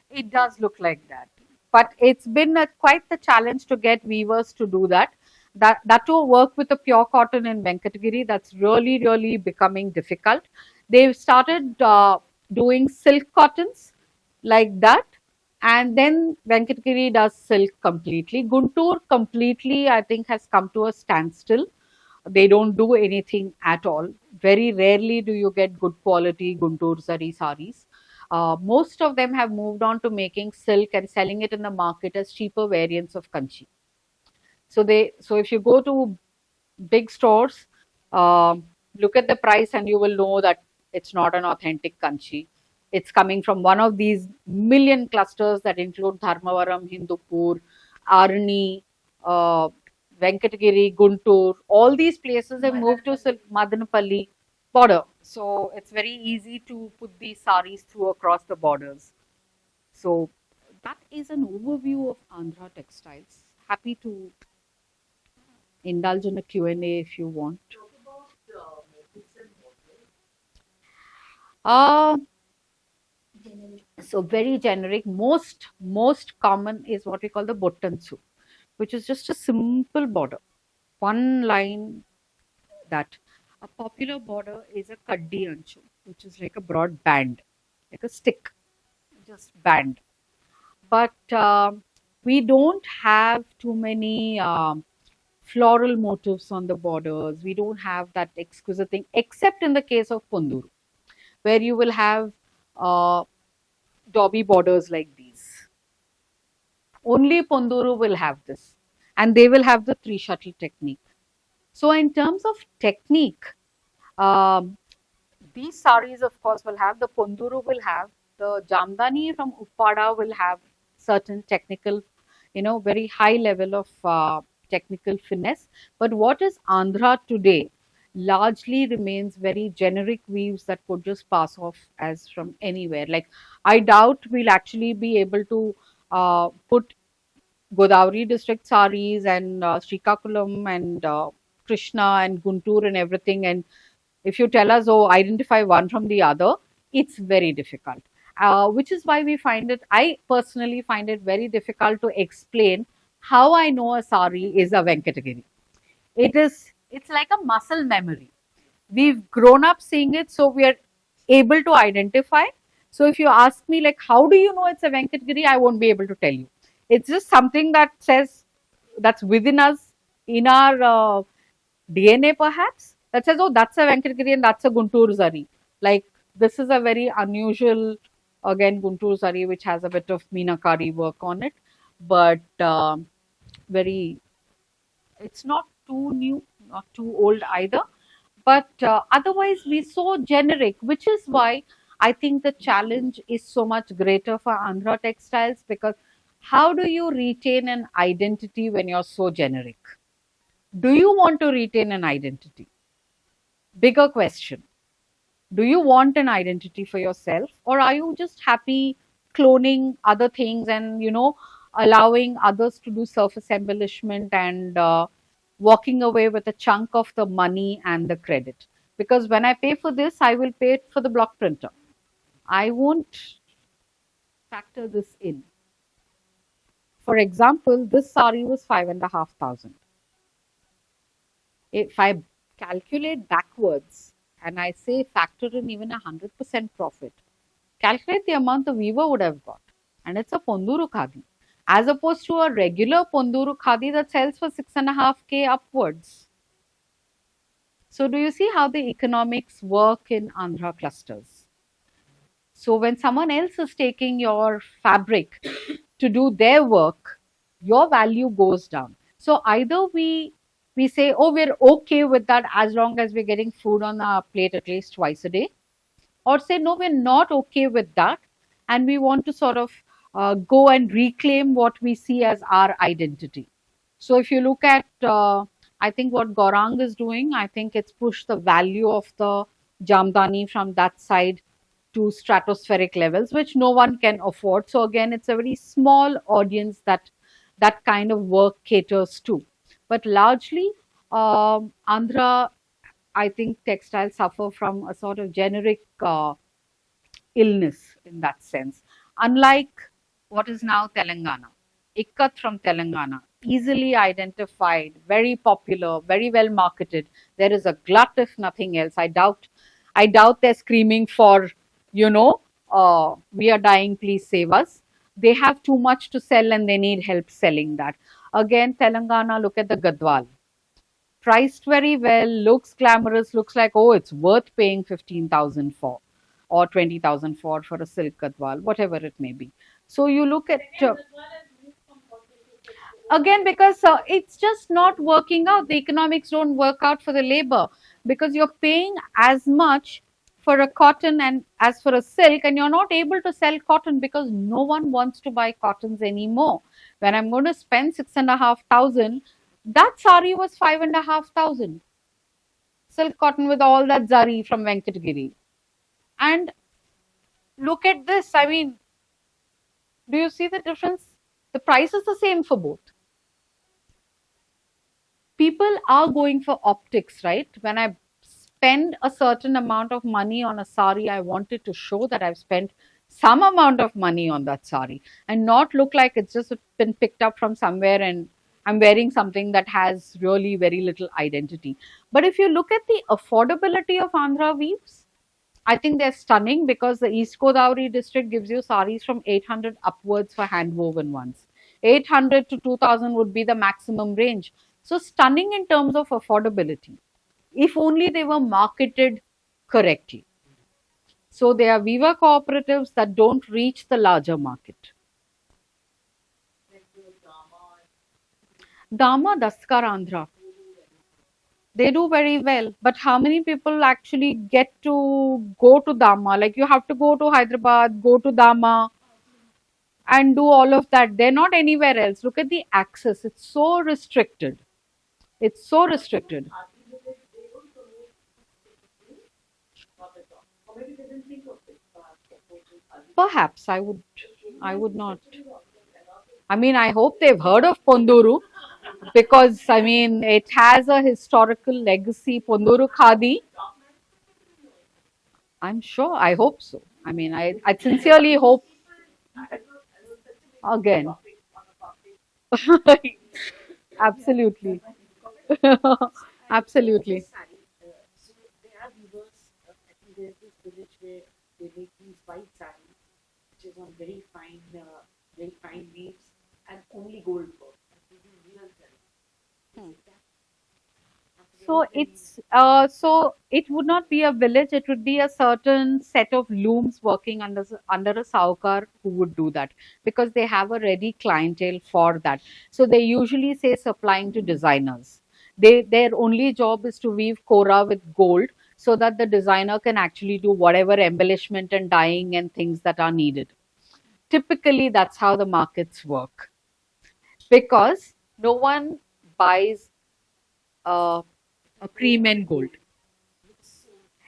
It does look like that, but it's been quite the challenge to get weavers to do that. That to work with the pure cotton in Venkatagiri, that's really becoming difficult. They've started doing silk cottons like that, and then Venkatagiri does silk completely. Guntur completely, I think, has come to a standstill. They don't do anything at all. Very rarely do you get good quality Guntur zari saris. Most of them have moved on to making silk and selling it in the market as cheaper variants of kanchi. So if you go to big stores, look at the price and you will know that it's not an authentic kanchi. It's coming from one of these million clusters that include Dharmavaram, Hindupur, Arni, uh, Venkatagiri, Guntur. All these places have moved to Madanapalli border. So it's very easy to put these saris through across the borders. So that is an overview of Andhra textiles. Happy to indulge in a Q&A if you want. Uh, so very generic. Most common is what we call the bottansu, which is just a simple border. One line that a popular border is a kaddi anchu, which is like a broad band, like a stick, just band. But we don't have too many floral motifs on the borders. We don't have that exquisite thing, except in the case of Ponduru, where you will have uh, dobby borders like these. Only Ponduru will have this, and they will have the three shuttle technique. So, in terms of technique, um, these saris, of course, will have the Ponduru will have the Jamdani from Uppada will have certain technical, very high level of technical finesse. But what is Andhra today largely remains very generic weaves that could just pass off as from anywhere. Like, I doubt we'll actually be able to put Godavari district saris and Srikakulam and Krishna and Guntur and everything. And if you tell us, oh, identify one from the other, it's very difficult. Which is why I personally find it very difficult to explain how I know a sari is a Venkatagiri. It's like a muscle memory. We've grown up seeing it, so we are able to identify. So if you ask me, like, how do you know it's a Venkatagiri, I won't be able to tell you. It's just something that says that's within us, in our DNA perhaps, that says, oh, that's a Venkatagiri and that's a Guntur Zari. Like, this is a very unusual, again, Guntur Zari, which has a bit of Meenakari work on it, but very, it's not too new, not too old either. But otherwise, we're so generic, which is why I think the challenge is so much greater for Andhra textiles, because how do you retain an identity when you're so generic? Do you want to retain an identity? Bigger question. Do you want an identity for yourself, or are you just happy cloning other things and, allowing others to do surface embellishment and walking away with a chunk of the money and the credit? Because when I pay for this, I will pay it for the block printer. I won't factor this in. For example, this sari was 5,500. If I calculate backwards and I say factor in even 100% profit, calculate the amount the weaver would have got. And it's a Ponduru Khadi, as opposed to a regular Ponduru Khadi that sells for 6.5K upwards. So, do you see how the economics work in Andhra clusters? So, when someone else is taking your fabric to do their work, your value goes down. So, either we say, oh, we're okay with that as long as we're getting food on our plate at least twice a day, or say, no, we're not okay with that, and we want to sort of go and reclaim what we see as our identity. So if you look at, I think what Gaurang is doing, I think it's pushed the value of the Jamdani from that side to stratospheric levels, which no one can afford. So again, it's a very small audience that kind of work caters to. But largely, Andhra I think textiles suffer from a sort of generic illness in that sense. Unlike what is now Telangana, Ikat from Telangana, easily identified, very popular, very well marketed. There is a glut if nothing else. I doubt they're screaming for, you know, we are dying, please save us. They have too much to sell and they need help selling that. Again, Telangana, look at the Gadwal, priced very well, looks glamorous, looks like, oh, it's worth paying 15,000 for or 20,000 for a silk gadwal, whatever it may be. So you look at again because it's just not working out. The economics don't work out for the labor because you're paying as much for a cotton and as for a silk, and you're not able to sell cotton because no one wants to buy cottons anymore. When I'm going to spend 6,500, that sari was 5,500. Silk cotton with all that zari from Venkatagiri. And look at this. I mean, do you see the difference? The price is the same for both. People are going for optics, right? When I spend a certain amount of money on a sari, I wanted to show that I've spent some amount of money on that sari and not look like it's just been picked up from somewhere and I'm wearing something that has really very little identity. But if you look at the affordability of Andhra weaves, I think they're stunning because the East Godavari district gives you saris from 800 upwards for hand woven ones. 800 to 2000 would be the maximum range. So stunning in terms of affordability, if only they were marketed correctly. So they are Viva cooperatives that don't reach the larger market. Dama Daskar Andhra. They do very well, but how many people actually get to go to Dama? Like you have to go to Hyderabad, go to Dama, and do all of that. They're not anywhere else. Look at the access, it's so restricted. It's so restricted. Perhaps I would not. I mean, I hope they've heard of Ponduru because I mean it has a historical legacy. Ponduru Khadi. I'm sure. I hope so. I mean, I sincerely hope again. Absolutely. Absolutely. So there are weavers, I think there's this village where they make these white sarees, which is on very fine weaves and only gold work. And they do real zari. Is it that? So it would not be a village. It would be a certain set of looms working under a saukar who would do that because they have a ready clientele for that. So they usually say supplying to designers. Their only job is to weave kora with gold so that the designer can actually do whatever embellishment and dyeing and things that are needed. Typically, that's how the markets work because no one buys uh, a cream and gold.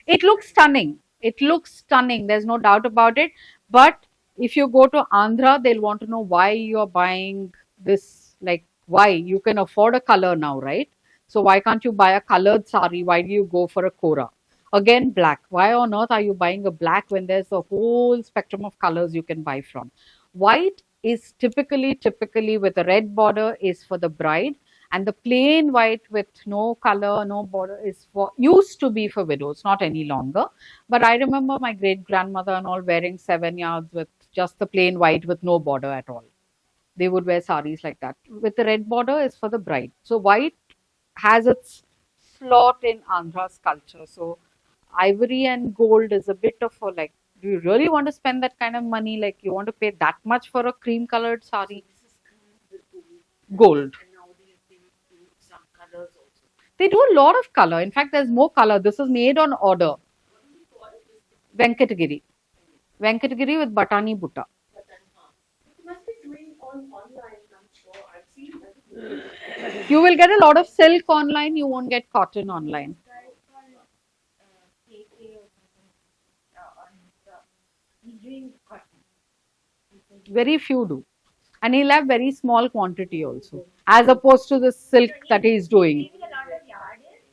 It looks stunning. It looks stunning. There's no doubt about it. But if you go to Andhra, they'll want to know why you're buying this. Like, why? You can afford a color now, right? So why can't you buy a colored sari? Why do you go for a kora? Again, black. Why on earth are you buying a black when there's a whole spectrum of colors you can buy from? White is typically with a red border is for the bride, and the plain white with no color, no border is for used to be for widows, not any longer. But I remember my great grandmother and all wearing 7 yards with just the plain white with no border at all. They would wear saris like that. With the red border is for the bride. So white has its slot in Andhra's culture. So ivory and gold is a bit of a like, do you really want to spend that kind of money? Like you want to pay that much for a cream colored sari? This is cream with Gold. and nowadays they do some colors also. They do a lot of color. In fact, there's more color. This is made on order. Venkatagiri. Venkatagiri with Batani Butta. You must be doing online, I'm sure. I've seen that. You will get a lot of silk online. You won't get cotton online. KK or something on the. He's doing cotton. Very few do. And he'll have very small quantity also, as opposed to the silk that he's doing. Maybe a lot of yard is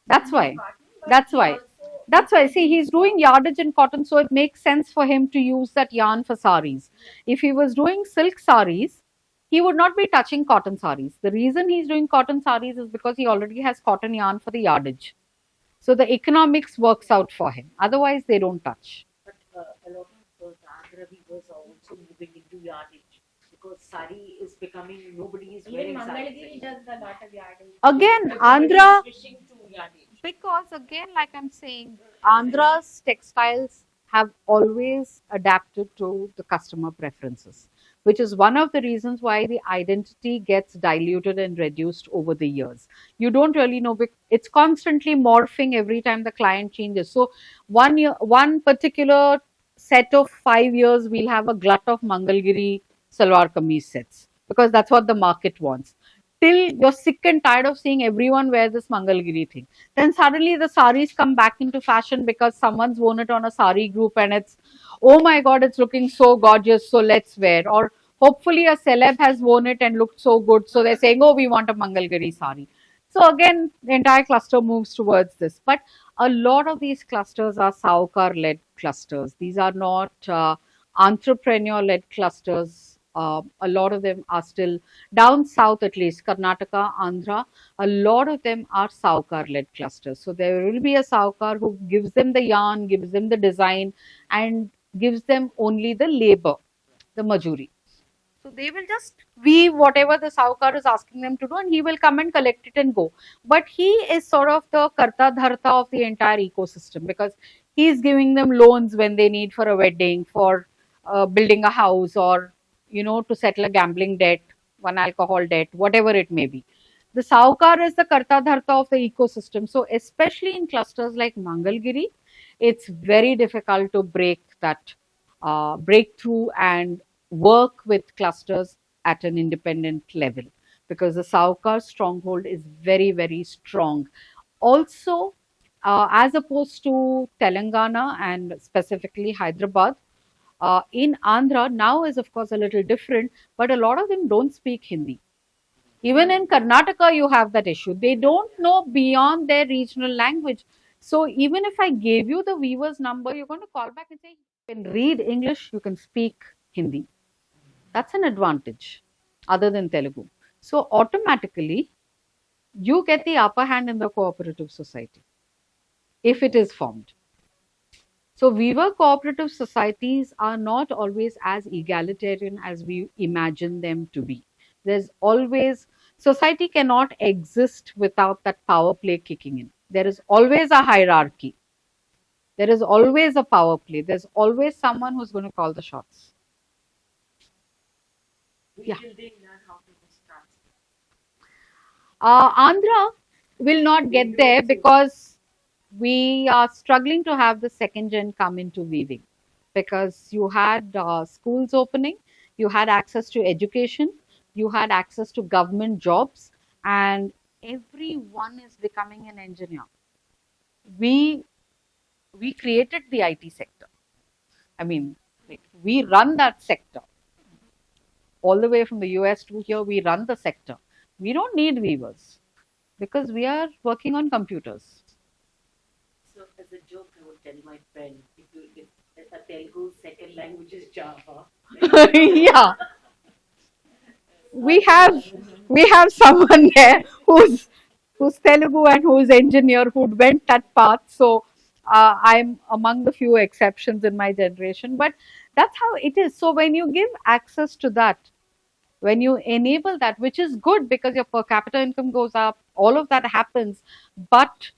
That's why. cotton, but That's he why. also That's why. See, he's doing yardage in cotton, so it makes sense for him to use that yarn for saris. If he was doing silk saris, he would not be touching cotton saris. The reason he's doing cotton saris is because he already has cotton yarn for the yardage. So the economics works out for him. Otherwise, they don't touch. But a lot of Andhra weavers are also moving into yardage because sari is becoming, nobody is even wearing Mangalgiri sari. does a lot of yardage. Again, Everybody Andhra, is switching to yardage. because again, like I'm saying, Andhra's textiles have always adapted to the customer preferences, which is one of the reasons why the identity gets diluted and reduced over the years. You don't really know, it's constantly morphing every time the client changes. So, one particular set of 5 years, we'll have a glut of Mangalgiri salwar kameez sets because that's what the market wants. Till you're sick and tired of seeing everyone wear this Mangalgiri thing. Then suddenly the saris come back into fashion because someone's worn it on a sari group and it's, oh my god, it's looking so gorgeous, so let's wear. Or hopefully a celeb has worn it and looked so good, so they're saying, oh, we want a Mangalgiri sari. So again, the entire cluster moves towards this. But a lot of these clusters are Saukar-led clusters. These are not entrepreneur-led clusters. A lot of them are still down south, at least Karnataka, Andhra. A lot of them are Saukar-led clusters. So there will be a Saukar who gives them the yarn, gives them the design, and gives them only the labor, the majuri. So they will just weave whatever the Saukar is asking them to do, and he will come and collect it and go. But he is sort of the karta dharta of the entire ecosystem because he is giving them loans when they need for a wedding, for building a house, or to settle a gambling debt, one alcohol debt, whatever it may be. The Saukar is the karta dharta of the ecosystem. So especially in clusters like Mangalgiri, it's very difficult to break that breakthrough and work with clusters at an independent level because the Saukar stronghold is very, very strong. Also, as opposed to Telangana and specifically Hyderabad, in Andhra now is of course a little different, but a lot of them don't speak Hindi. Even in Karnataka, you have that issue. They don't know beyond their regional language. So even if I gave you the weaver's number, you're going to call back and say, you can read English, you can speak Hindi. That's an advantage other than Telugu. So automatically, you get the upper hand in the cooperative society if it is formed. So weaver cooperative societies are not always as egalitarian as we imagine them to be. There's always, society cannot exist without that power play kicking in. There is always a hierarchy. There is always a power play. There's always someone who's going to call the shots. Yeah. Till they learn how to use translate. Andhra will not get there because we are struggling to have the second gen come into weaving because you had schools opening, you had access to education, you had access to government jobs, and everyone is becoming an engineer. We created the IT sector. I mean, like, we run that sector all the way from the US to here. We run the sector. We don't need weavers because we are working on computers. So as a joke, I would tell my friend, if a Telugu second language is Java. Yeah, we have someone there who's Telugu and who's engineer who went that path. So I'm among the few exceptions in my generation, but that's how it is. So when you give access to that, when you enable that, which is good because your per capita income goes up, all of that happens, but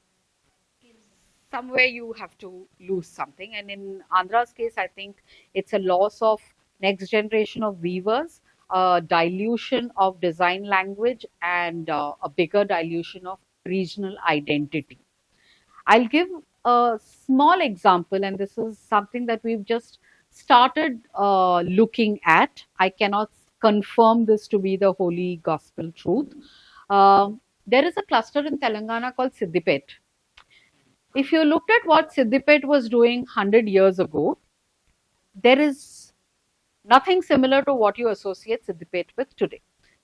somewhere you have to lose something. And in Andhra's case, I think it's a loss of next generation of weavers, a dilution of design language, and a bigger dilution of regional identity. I'll give a small example, and this is something that we've just started looking at. I cannot confirm this to be the holy gospel truth. There is a cluster in Telangana called Siddipet. If you looked at what Siddipet was doing 100 years ago, there is nothing similar to what you associate Siddipet with today.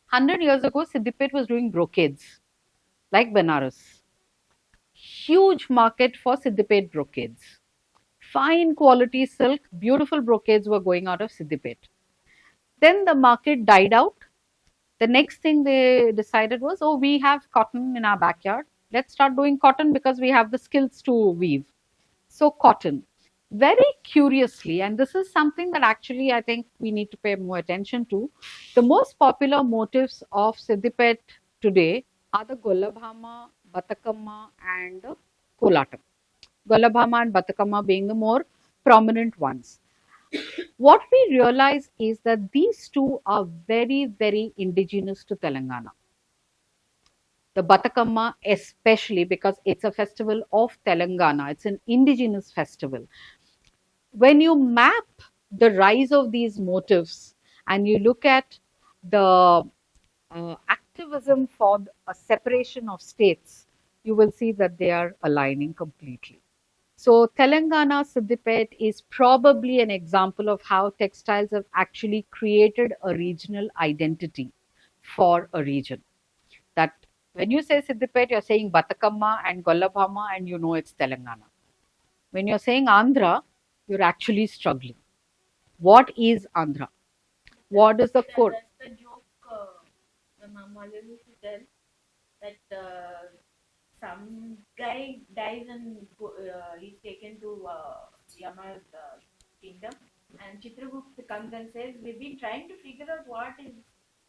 100 years ago, Siddipet was doing brocades like Benares. huge market for Siddipet brocades. Fine quality silk, beautiful brocades were going out of Siddipet. Then the market died out. The next thing they decided was, oh, we have cotton in our backyard. Let's start doing cotton because we have the skills to weave. So, cotton. Very curiously, and this is something that actually I think we need to pay more attention to, the most popular motifs of Siddipet today are the Golabhama, Batakamma, and Kolatam. Golabhama and Batakamma being the more prominent ones. What we realize is that these two are very, very indigenous to Telangana. The Batakamma, especially because it's a festival of Telangana, it's an indigenous festival. When you map the rise of these motifs and you look at the activism for a separation of states, you will see that they are aligning completely. So, Telangana Siddipet is probably an example of how textiles have actually created a regional identity for a region. That when you say Siddipet, you're saying Batakamma and Golabhama, and you know it's Telangana. When you're saying Andhra, you're actually struggling. What is Andhra? What is the core? That's the joke my mother used to tell, that some guy dies and he's taken to Yama's kingdom, and Chitragupta comes and says, "We've been trying to figure out what his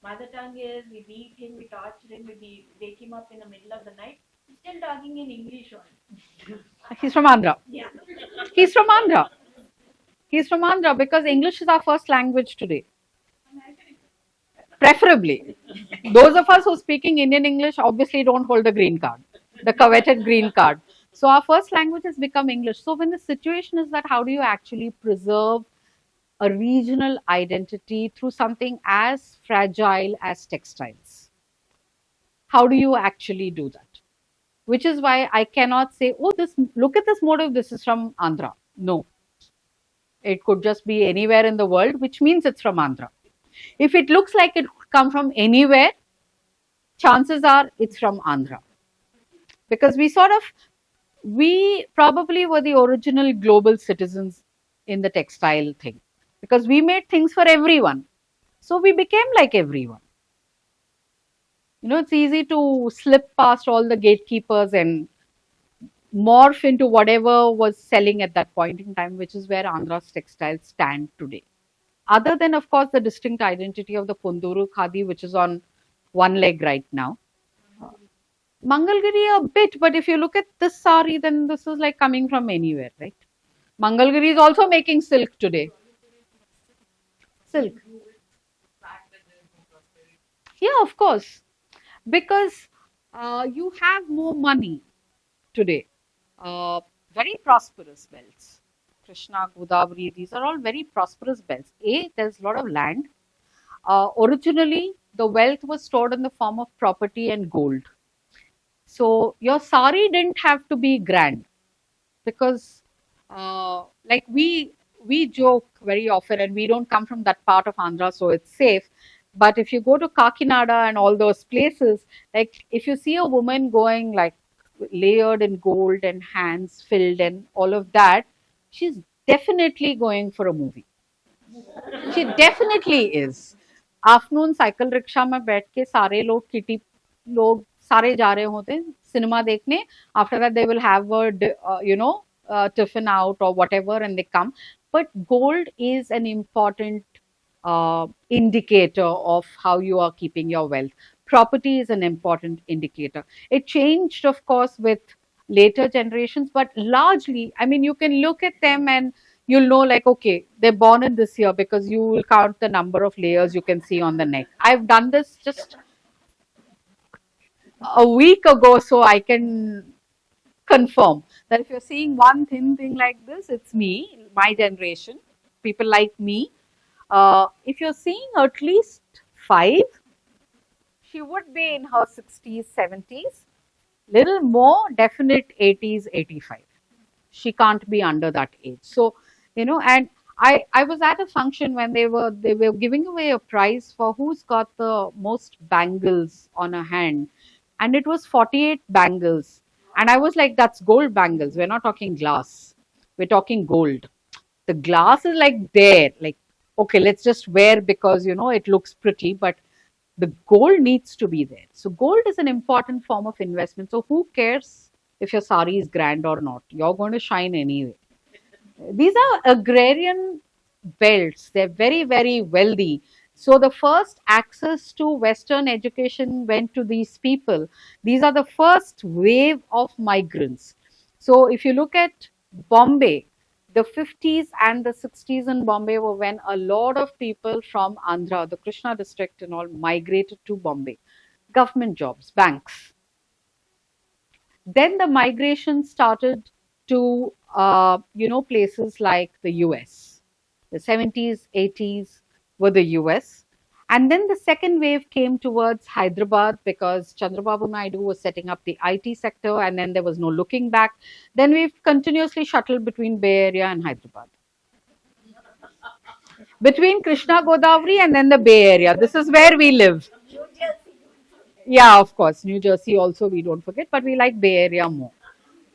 mother tongue is. We beat him, we torture him, we wake him up in the middle of the night. He's still talking in English only." He's from Andhra. Yeah. He's from Andhra. He's from Andhra because English is our first language today. Preferably. Those of us who are speaking Indian English obviously don't hold the green card, the coveted green card. So our first language has become English. So when the situation is that, how do you actually preserve a regional identity through something as fragile as textiles? How do you actually do that? Which is why I cannot say, oh, this, look at this motif, this is from Andhra. No. It could just be anywhere in the world, which means it's from Andhra. If it looks like it could come from anywhere, chances are it's from Andhra. Because we probably were the original global citizens in the textile thing. Because we made things for everyone. So we became like everyone. You know, it's easy to slip past all the gatekeepers and morph into whatever was selling at that point in time, which is where Andhra's textiles stand today. Other than, of course, the distinct identity of the Kunduru Khadi, which is on one leg right now. Mangalgiri a bit, but if you look at this sari, then this is like coming from anywhere, right? Mangalgiri is also making silk today. Silk. Yeah, of course. Because you have more money today. Very prosperous belts. Krishna, Godavari, these are all very prosperous belts. There's a lot of land. Originally, the wealth was stored in the form of property and gold. So your sari didn't have to be grand, because like we joke very often, and we don't come from that part of Andhra, so it's safe. But if you go to Kakinada and all those places, like if you see a woman going like layered in gold and hands filled and all of that, she's definitely going for a movie. She definitely is. Afternoon cycle rickshaw में बैठ के सारे लोग kitty लोग सारे जा रहे होते हैं सिनेमा देखने. After that they will have a tiffin out or whatever and they come. But gold is an important indicator of how you are keeping your wealth. Property is an important indicator. It changed, of course, with later generations, but largely, I mean, you can look at them and you'll know, like, okay, they're born in this year, because you will count the number of layers you can see on the neck. I've done this just a week ago, so I can confirm that if you're seeing one thin thing like this, it's me, my generation, people like me. If you're seeing at least 5, she would be in her 60s, 70s, little more, definite 80s, 85. She can't be under that age. So, you know, and I was at a function when they were giving away a prize for who's got the most bangles on a hand, and it was 48 bangles. And I was like, that's gold bangles. We're not talking glass. We're talking gold. The glass is like there, like, okay, let's just wear because, it looks pretty, but the gold needs to be there. So gold is an important form of investment. So who cares if your sari is grand or not? You're going to shine anyway. These are agrarian belts. They're very, very wealthy. So the first access to Western education went to these people. These are the first wave of migrants. So if you look at Bombay, the 50s and the 60s in Bombay were when a lot of people from Andhra, the Krishna district and all, migrated to Bombay. Government jobs, banks. Then the migration started to, places like the US. The 70s, 80s were the US. And then the second wave came towards Hyderabad because Chandrababu Naidu was setting up the IT sector, and then there was no looking back. Then we've continuously shuttled between Bay Area and Hyderabad. Between Krishna Godavari and then the Bay Area. This is where we live. Yeah, of course. New Jersey also we don't forget, but we like Bay Area more.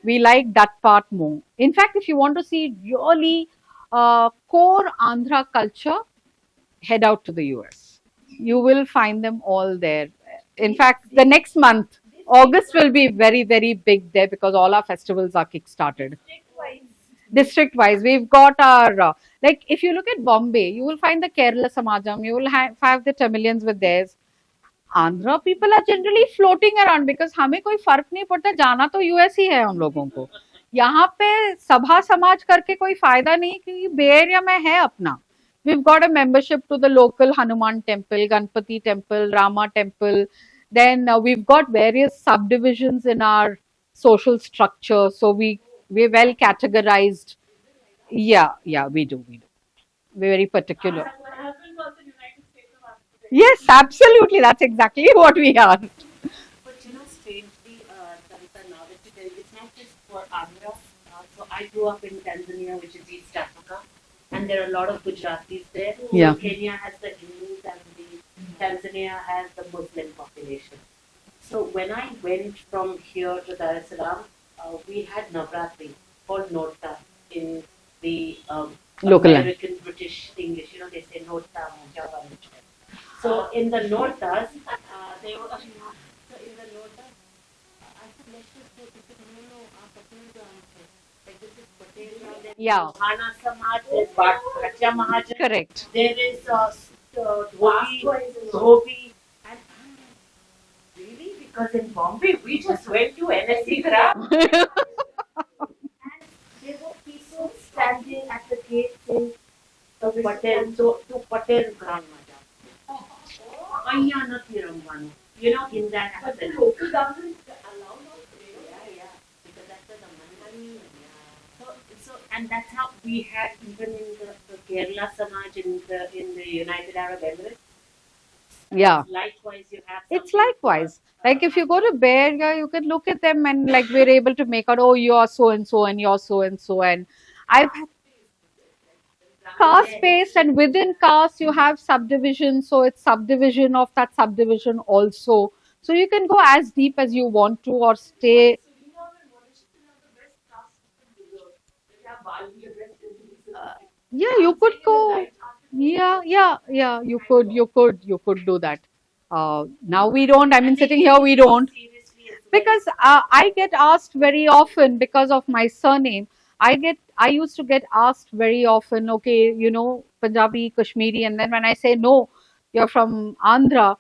We like that part more. In fact, if you want to see really core Andhra culture, head out to the US. You will find them all there. In fact, the next month, August will be very, very big there because all our festivals are kick-started. District wise, we've got our, like if you look at Bombay, you will find the Kerala Samajam, you will have the Tamilians with theirs. Andhra people are generally floating around because हमें कोई फर्क नहीं पड़ता जाना तो US ही है हम लोगों को यहाँ पे सभा समाज करके कोई फायदा नहीं क्योंकि बे एरिया में है अपना we've got a membership to the local Hanuman temple, Ganpati temple, Rama temple. Then we've got various subdivisions in our social structure, so we're well categorized. Yeah, we do. We're very particular. Yes, absolutely. That's exactly what we are. But strangely, Sarita, now that you tell me, it's not just for Andhra. So I grew up in Tanzania, which is East Africa, and there are a lot of Gujaratis there. Yeah. Kenya has the Hindus and Tanzania has the Muslim population. So when I went from here to Dar es Salaam, we had Navratri called Nota in the Local American British English. They say Nota, Moja, Vanucha. So in the notas, they were. So in the notas, I said, let's just go. They said, no, Patel answer. Like this is Patel. Then Yeah. Hana Samaj, there's Bhatia Mahajan. Correct. There is Dhobi. And really, because in Bombay, we just went to NSC Gram. And there were people standing at the gate saying, Patel, to Patel grandmother. In that accent. But the doesn't allow Yeah. Because that's the money. So, and that's how we had even in the Kerala Samaj in the United Arab Emirates. Yeah. Likewise, you have. It's likewise. Like if you go to Bay Area, you can look at them and like we're able to make out, oh, you're so and so and you're so and so. And I've had caste based, and within caste you have subdivision, so it's subdivision of that subdivision also, so you can go as deep as you want to or stay. Yeah, you could go. Yeah, you could do that. Now we don't, I mean sitting here we don't, because I get asked very often because of my surname. I used to get asked very often, okay, Punjabi, Kashmiri, and then when I say no, you're from Andhra,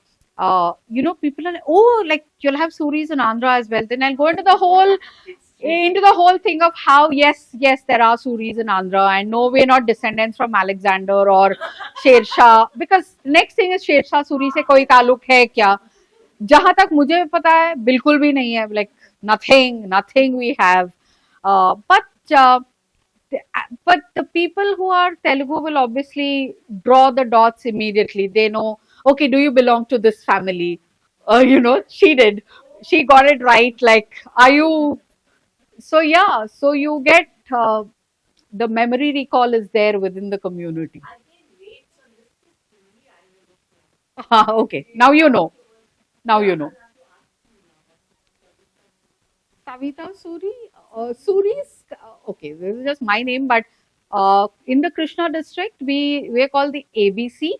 people are like, oh, like you'll have Suris in Andhra as well. Then I'll go into the whole thing of how yes, there are Suris in Andhra, and no, we're not descendants from Alexander or Sher Shah, because next thing is Sher Shah Suri से कोई ताल्लुक है क्या? जहां तक मुझे पता है बिल्कुल भी नहीं है, like nothing we have, uh, but the people who are Telugu will obviously draw the dots immediately. They know, okay, do you belong to this family? She did. She got it right. Like, are you? So yeah, so you get the memory recall is there within the community. Okay, now you know. Now you know. Kavita Suri. Suri's okay. This is just my name, but in the Krishna district, we are called the ABC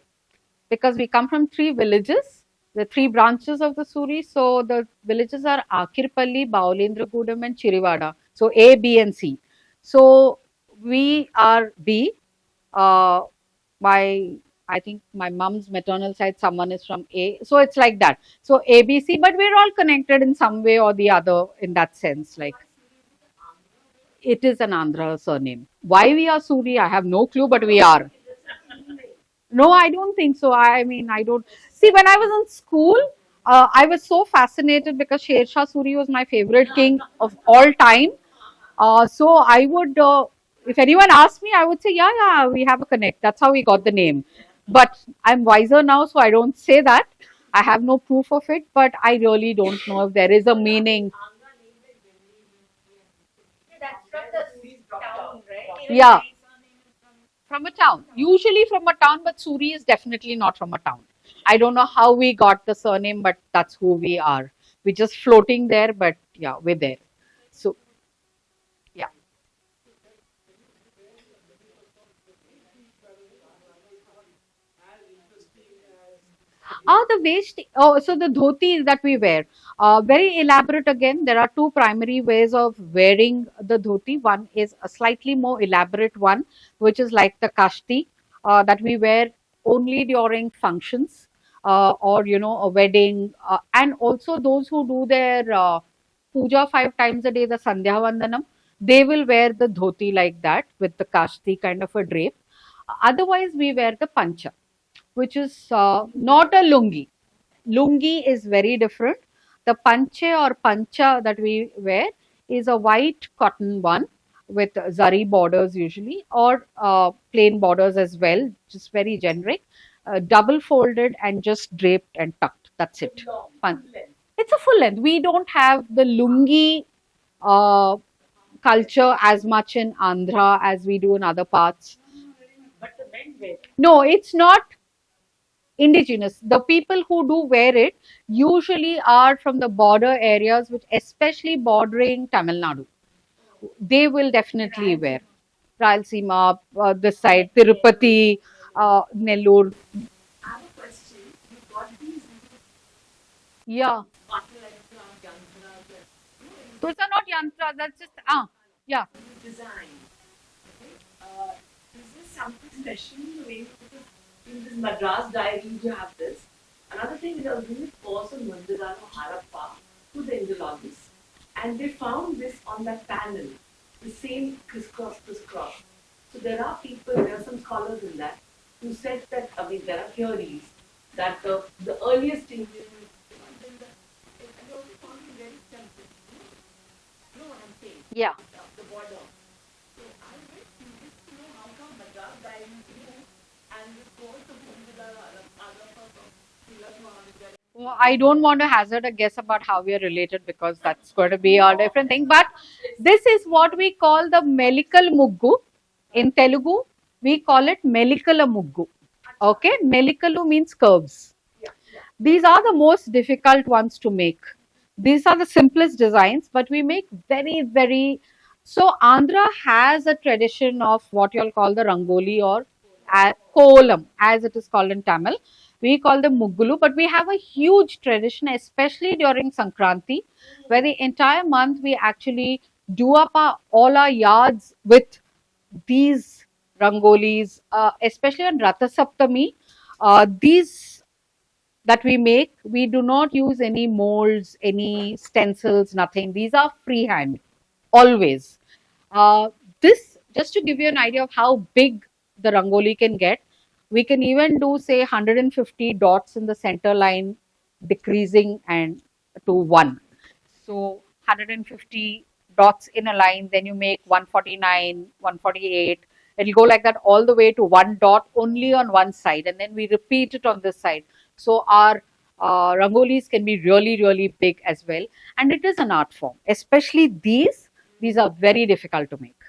because we come from three villages, the three branches of the Suri. So the villages are Akirpalli, Baulendragudam, and Chirivada. So A, B, and C. So we are B. Uh, my I think my mom's maternal side, someone is from A. So it's like that. So ABC, but we're all connected in some way or the other in that sense. Like it is an Andhra surname. Why we are Suri, I have no clue, but we are. No, I don't think so. I mean, I don't see when I was in school. I was so fascinated because Sher Shah Suri was my favorite king of all time. So I would, if anyone asked me, I would say, yeah, yeah, we have a connect. That's how we got the name. But I'm wiser now, so I don't say that. I have no proof of it, but I really don't know if there is a meaning. That's from the town, right? Even Yeah, my surname is from from a town. Usually from a town, but Suri is definitely not from a town. I don't know how we got the surname, but that's who we are. We're just floating there, but yeah, we're there. So, yeah. The waist. Oh, so the dhotis that we wear, very elaborate again. There are two primary ways of wearing the dhoti. One is a slightly more elaborate one, which is like the kashti that we wear only during functions or a wedding, and also those who do their puja 5 times a day, the Sandhya Vandanam, they will wear the dhoti like that with the kashti kind of a drape. Otherwise, we wear the pancha, which is not a lungi. Lungi is very different. The panche or pancha that we wear is a white cotton one with zari borders usually, or plain borders as well, just very generic, double folded and just draped and tucked. That's it. It's a full length. We don't have the lungi uh, culture as much in Andhra as we do in other parts. But the men wear. No, it's not indigenous. The people who do wear it usually are from the border areas, which especially bordering Tamil Nadu. They will definitely wear Rayalaseema, this side, Tirupati, Nellore. I have a question. You got these Yeah, partner like yantras that those are not yantras. That's just yeah. you design. Okay? Is this something special in the way because in this Madras diaries you have this? Another thing is I was doing a course on Mandirano Harappa to the Indologists. And they found this on that panel, the same crisscross, crisscross. So there are people, there are some scholars in that who said that, I mean, there are theories that the earliest Indian, they also found it very simple. You know what I'm saying? Yeah. The border. So I'm very curious to know how come Madras diaries knew and this course of Bhumidara Agapa from Tilak Mahavidyalaya. Well, I don't want to hazard a guess about how we are related because that's going to be a different thing. But this is what we call the Melikal Muggu. In Telugu, we call it Melikala Muggu. Okay, Melikalu means curves. These are the most difficult ones to make. These are the simplest designs, but we make very, very. So, Andhra has a tradition of what you all call the Rangoli or Kolam, as it is called in Tamil. We call them Muggulu, but we have a huge tradition, especially during Sankranti, where the entire month we actually do up all our yards with these rangolis, especially on Ratha Saptami. These that we make, we do not use any molds, any stencils, nothing. These are freehand, always. This, just to give you an idea of how big the rangoli can get, we can even do, say, 150 dots in the center line, decreasing and to 1. So 150 dots in a line, then you make 149, 148. It'll go like that all the way to 1 dot only on one side, and then we repeat it on this side. So our rangolis can be really, really big as well, and it is an art form. Especially these are very difficult to make.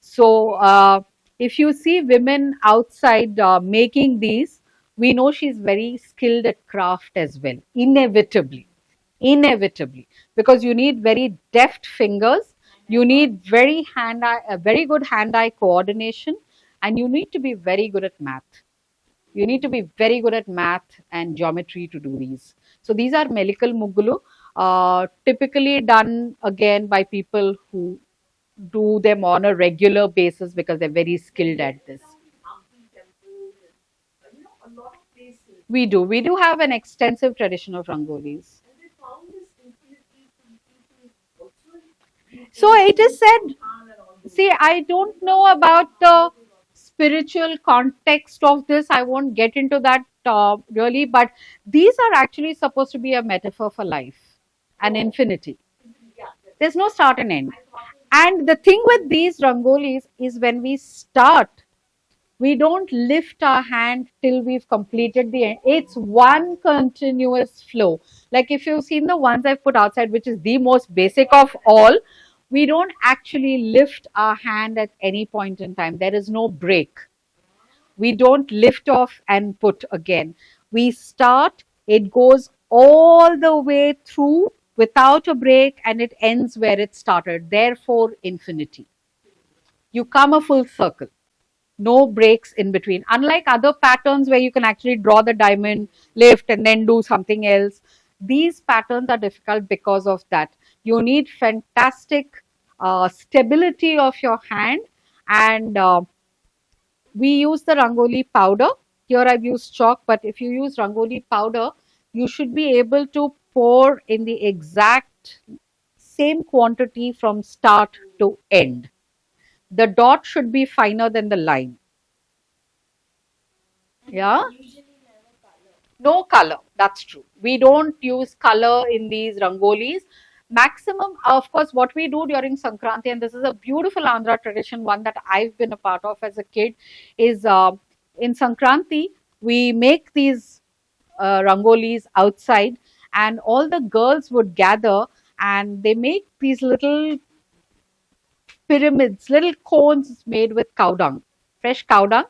So if you see women outside making these, we know she's very skilled at craft as well. Inevitably, inevitably, because you need very deft fingers, you need very good hand-eye coordination, and you need to be very good at math. You need to be very good at math and geometry to do these. So these are Melikal Muggulu, typically done again by people who do them on a regular basis because they're very skilled at this. A lot of places. We do have an extensive tradition of rangolis. And they found this infinity from people also. So it is said, And all those. see, I don't know about the spiritual context of this. I won't get into that really, but these are actually supposed to be a metaphor for life and infinity. Yeah. There's no start and end. And the thing with these rangolis is when we start, we don't lift our hand till we've completed the end. It's one continuous flow. Like if you've seen the ones I've put outside, which is the most basic of all, we don't actually lift our hand at any point in time. There is no break. We don't lift off and put again. We start, it goes all the way through without a break, and it ends where it started. Therefore, infinity. You come a full circle. No breaks in between. Unlike other patterns where you can actually draw the diamond, lift, and then do something else, these patterns are difficult because of that. You need fantastic stability of your hand, and we use the rangoli powder. Here I've used chalk, but if you use rangoli powder, you should be able to pour in the exact same quantity from start to end. The dot should be finer than the line. Yeah? No color, that's true. We don't use color in these rangolis. Maximum, of course, what we do during Sankranti, and this is a beautiful Andhra tradition, one that I've been a part of as a kid, is in Sankranti, we make these rangolis outside, and all the girls would gather and they make these little pyramids, little cones made with cow dung, fresh cow dung.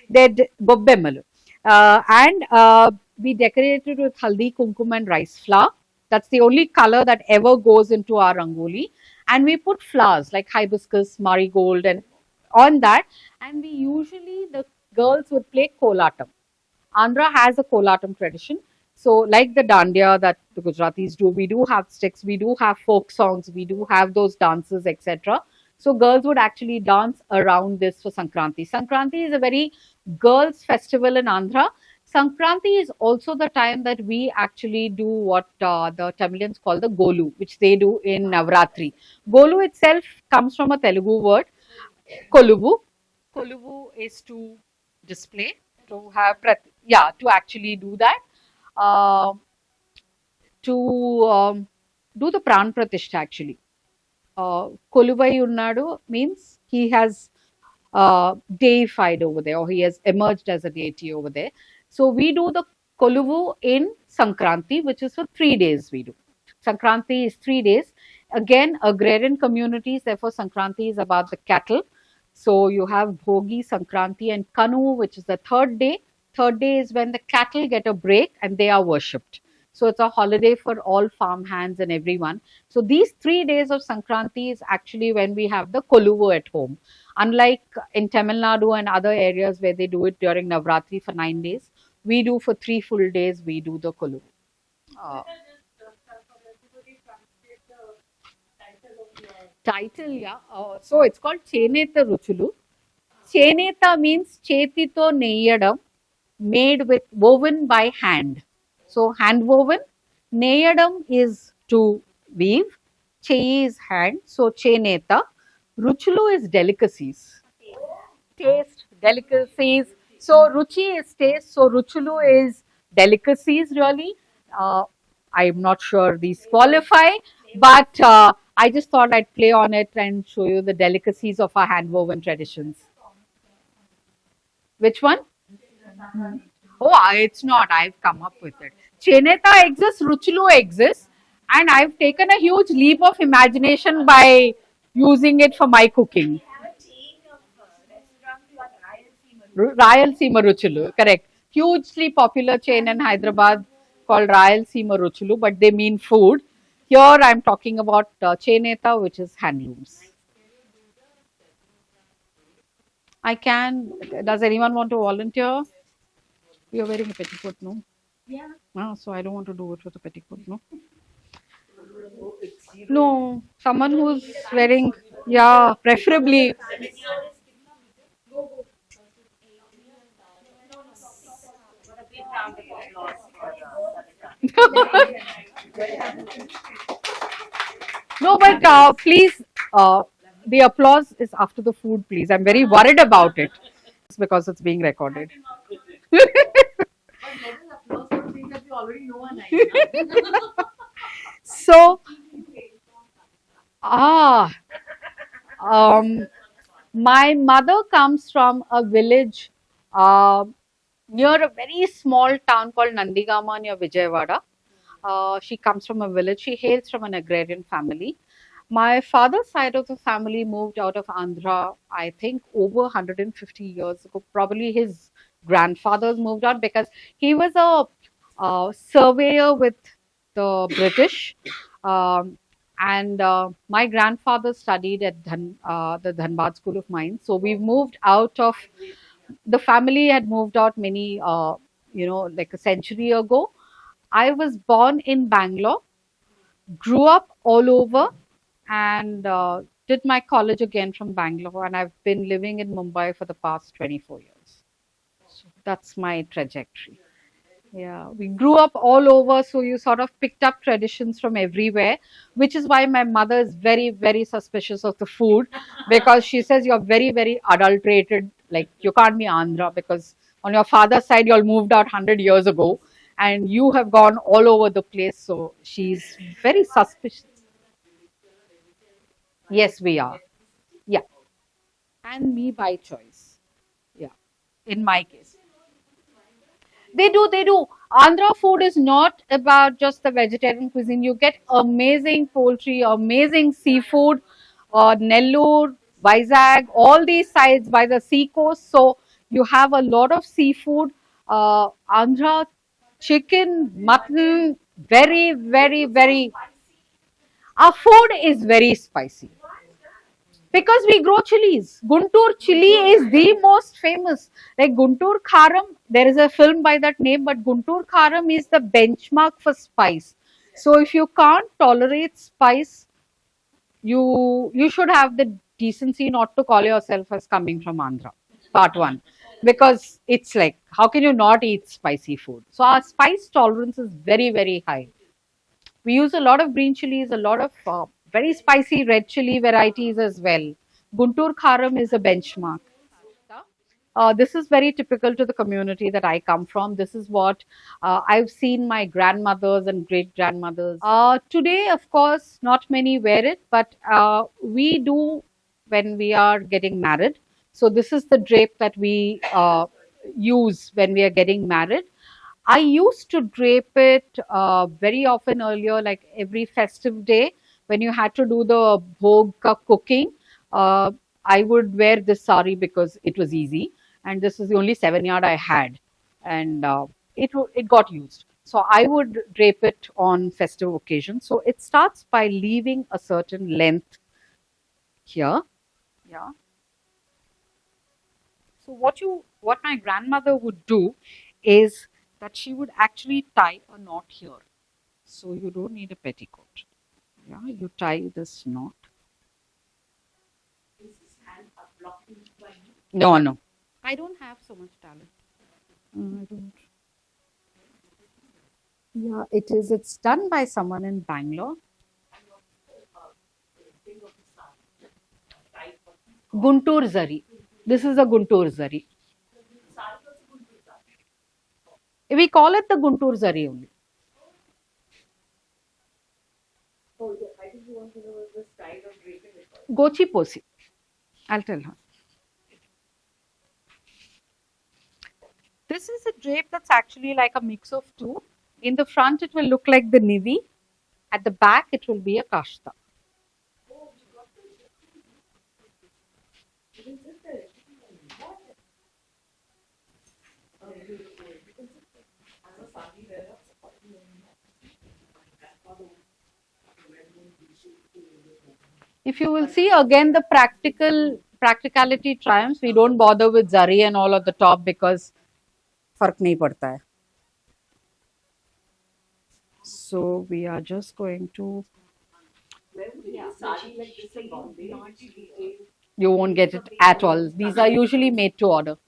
They're bobbemalu. And we decorate it with haldi, kumkum, and rice flour. That's the only color that ever goes into our rangoli. And we put flowers like hibiscus, marigold, and on that. And we usually, the girls would play kolatam. Andhra has a kolatam tradition. So, like the dandiya that the Gujaratis do, we do have sticks, we do have folk songs, we do have those dances, etc. So, girls would actually dance around this for Sankranti. Sankranti is a very girls' festival in Andhra. Sankranti is also the time that we actually do what the Tamilians call the Golu, which they do in Navratri. Golu itself comes from a Telugu word, Koluvu. Koluvu is to display, to have, to actually do that. To do the Pran Pratishtha actually. Koluvai Unnadu means he has deified over there, or he has emerged as a deity over there. So we do the Koluvu in Sankranti, which is for 3 days we do. Sankranti is 3 days. Again, agrarian communities, therefore Sankranti is about the cattle. So you have Bhogi, Sankranti, and Kanu, which is the 3rd day. 3rd day is when the cattle get a break and they are worshipped. So it's a holiday for all farm hands and everyone. So these 3 days of Sankranti is actually when we have the Koluvu at home. Unlike in Tamil Nadu and other areas where they do it during Navratri for 9 days, we do for 3 full days, we do the Koluvu. Title, yeah. So it's called Cheneta Ruchulu. Cheneta means Chetito Neyadam, made with woven by hand. So hand woven. Neyadam is to weave. Cheyi is hand. So Cheneta. Ruchulu is delicacies. Taste, delicacies. So Ruchi is taste. So Ruchulu is delicacies really. I'm not sure these qualify, but I just thought I'd play on it and show you the delicacies of our hand woven traditions. Which one? Oh, it's not. I've come up with it. Cheneta exists, Ruchulu exists, and I've taken a huge leap of imagination by using it for my cooking. We have a chain of restaurants called Rayalaseema Ruchulu, correct. Hugely popular chain in Hyderabad called Rayalaseema Ruchulu, but they mean food. Here I'm talking about Cheneta, which is handlooms. I can. Does anyone want to volunteer? You're wearing a petticoat, no? Yeah. Ah, so I don't want to do it with a petticoat, no? Oh, it's zero. No, someone who's wearing, yeah, preferably. But a big round of applause for Savita. No, but please, the applause is after the food, please. I'm very worried about it. It's because it's being recorded. But let us applause for things that we already know are nice. Na? So, ah, um, my mother comes from a village uh, near a very small town called Nandigama near Vijayawada. She comes from a village. She hails from an agrarian family. My father's side of the family moved out of Andhra, I think, over 150 years ago. Probably his grandfathers moved out because he was a surveyor with the British. Um, and my grandfather studied at the Dhanbad School of Mines. So we moved out of the family had moved out many, like a century ago. I was born in Bangalore, grew up all over, and did my college again from Bangalore. And I've been living in Mumbai for the past 24 years. So that's my trajectory. Yeah, we grew up all over, so you sort of picked up traditions from everywhere, which is why my mother is very, very suspicious of the food because she says you're very, very adulterated. Like you can't be Andhra because on your father's side, you all moved out 100 years ago and you have gone all over the place. So she's very suspicious. Yes, we are. Yeah. And me by choice. Yeah. In my case. They do, they do. Andhra food is not about just the vegetarian cuisine. You get amazing poultry, amazing seafood, Nellore, Vizag, all these sides by the sea coast. So you have a lot of seafood. Andhra chicken, mutton, very, very, very. Our food is very spicy. Because we grow chilies. Guntur chili is the most famous. Like Guntur Kharam, there is a film by that name, but Guntur Kharam is the benchmark for spice. So if you can't tolerate spice, you should have the decency not to call yourself as coming from Andhra. Part one. Because it's like, how can you not eat spicy food? So our spice tolerance is very, very high. We use a lot of green chilies, a lot of very spicy red chili varieties as well. Guntur Kharam is a benchmark. This is very typical to the community that I come from. This is what I've seen my grandmothers and great grandmothers. Today, of course, not many wear it, but we do when we are getting married. So, this is the drape that we use when we are getting married. I used to drape it very often earlier, like every festive day when you had to do the bhog ka cooking. Uh, I would wear this sari because it was easy, and this is the only 7 yard I had, and it got used. So I would drape it on festive occasions. So it starts by leaving a certain length here. Yeah. So what my grandmother would do is that she would actually tie a knot here. So you don't need a petticoat. Yeah, you tie this knot. No, no. I don't have so much talent. I don't. Yeah, it is. It's done by someone in Bangalore. Guntur Zari. This is a Guntur Zari. We call it the Guntur Zari only. Oh, yeah, I think you want to know the style of draping it. Gochi Posi. I'll tell her. This is a drape that's actually like a mix of two. In the front, it will look like the nivi. At the back, it will be a kashta. if you will see again, the practicality triumphs. We don't bother with zari and all at the top because फर्क नहीं पड़ता है. So we are just going to. You won't get it at all. These are usually made to order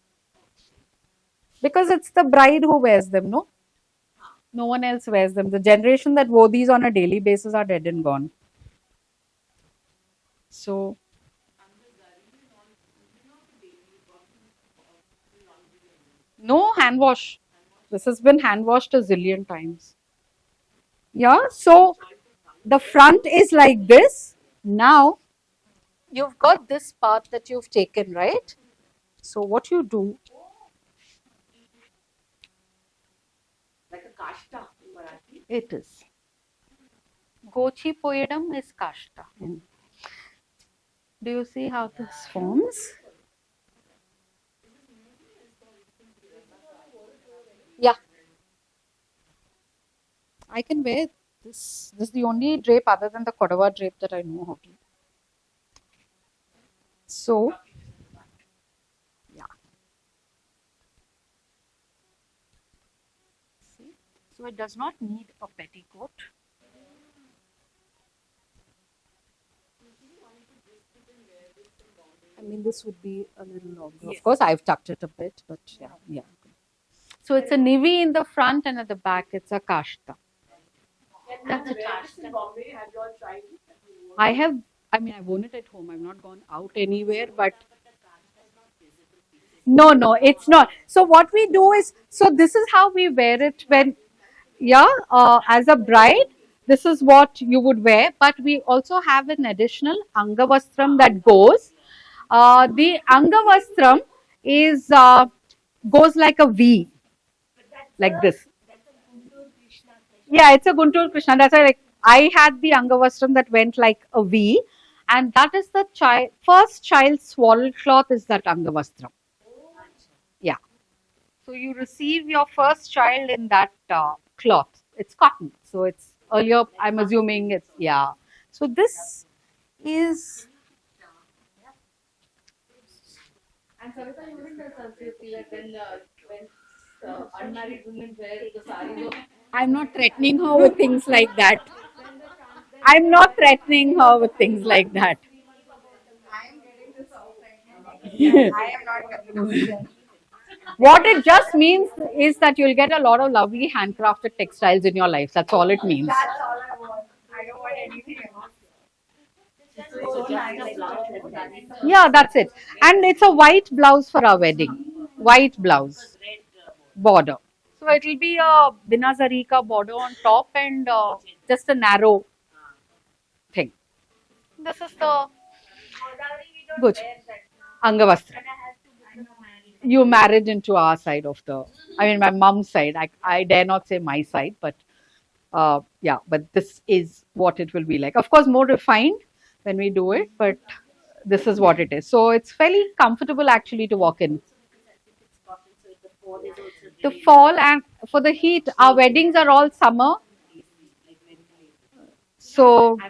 because it's the bride who wears them. No one else wears them. The generation that wore these on a daily basis are dead and gone. So no hand wash. This has been hand washed a zillion times. Yeah, so the front is like this. Now you've got this part that you've taken, right? So what you do, Like a kashta in Marathi. it is. Gochi poyedam is kashta. Do you see how this forms? Yeah. I can wear this. This is the only drape other than the Kodava drape that I know how to. So, yeah. See? So it does not need a petticoat. I mean, this would be a little longer. Of course, I've tucked it a bit, but yeah. So it's a nivi in the front and at the back it's a kashta. That's a Kashta in Bombay, have you all tried it? I have, I mean, I've worn it at home. I've not gone out anywhere, but no, it's not. So what we do is, so this is how we wear it when, as a bride, this is what you would wear. But we also have an additional angavastram that goes. The angavastram is goes like a V, like this. Yeah, it's a Guntur Krishna. That's why, like, I had the angavastram that went like a V, and that is the first child's swaddle cloth is that angavastram. Yeah. So you receive your first child in that cloth. It's cotton. So it's earlier, I'm assuming it's, yeah. So this is. And Savita, you wouldn't see that when unmarried women wear the sari. I'm not threatening her with things like that. I'm not threatening her with things like that. What it just means is that you'll get a lot of lovely handcrafted textiles in your life. That's all it means. That's all I want. I don't want anything else. Yeah, that's it. And it's a white blouse for our wedding. White blouse. Border. So it will be a binazarika border on top and just a narrow thing. This is the good Angavastra. You married into our side of the, I mean, my mom's side. I dare not say my side, but but this is what it will be like. Of course, more refined when we do it, but this is what it is. So it's fairly comfortable actually to walk in. The fall and for the heat, our weddings are all summer. So I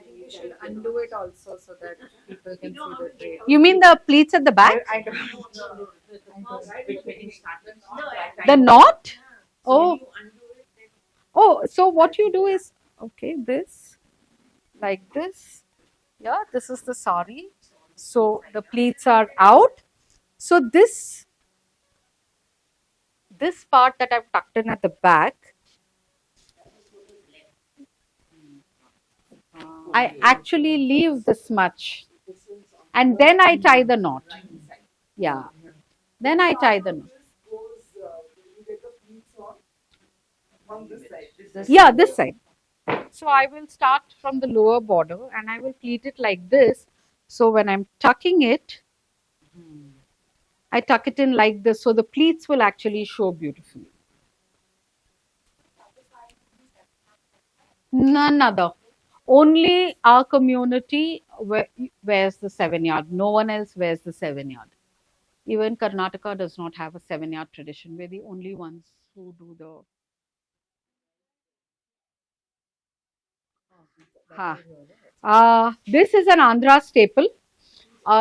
think you should undo it also so that people can see the drape. you mean the pleats at the back? I don't. The knot? Oh, so what you do is, okay, this, like this. Yeah, this is the sari. So the pleats are out. So this part that I've tucked in at the back, I actually leave this much. And then I tie the knot. Yeah. Then I tie the knot. Yeah, this side. So I will start from the lower border and I will pleat it like this. So when I'm tucking it, I tuck it in like this. So the pleats will actually show beautifully. None other. Only our community wears the 7-yard. No one else wears the 7-yard. Even Karnataka does not have a 7-yard tradition. We're the only ones who do the Ha. This is an Andhra staple.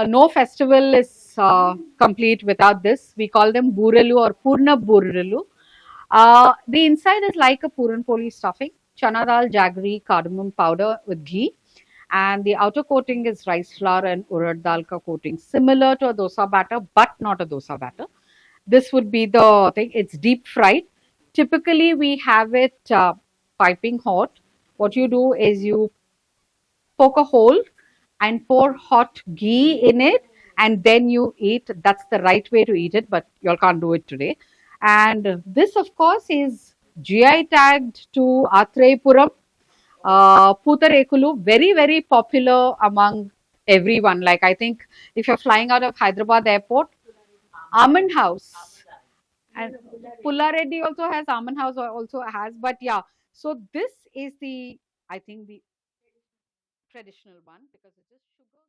No festival is complete without this. We call them Burelu or Purna Burelu. The inside is like a Puran Poli stuffing, chana dal, jaggery, cardamom powder with ghee. And the outer coating is rice flour and urad dal ka coating, similar to a dosa batter, but not a dosa batter. This would be the thing. It's deep fried. Typically, we have it piping hot. What you do is you poke a hole and pour hot ghee in it, and then you eat. That's the right way to eat it, but you all can't do it today. And this, of course, is GI tagged to Athrepuram, Putarekulu, very, very popular among everyone. Like, I think if you're flying out of Hyderabad airport, Almond House and Pullareddy also has, Almond House also has, but yeah. So this is the, I think, the traditional one because it is sugar.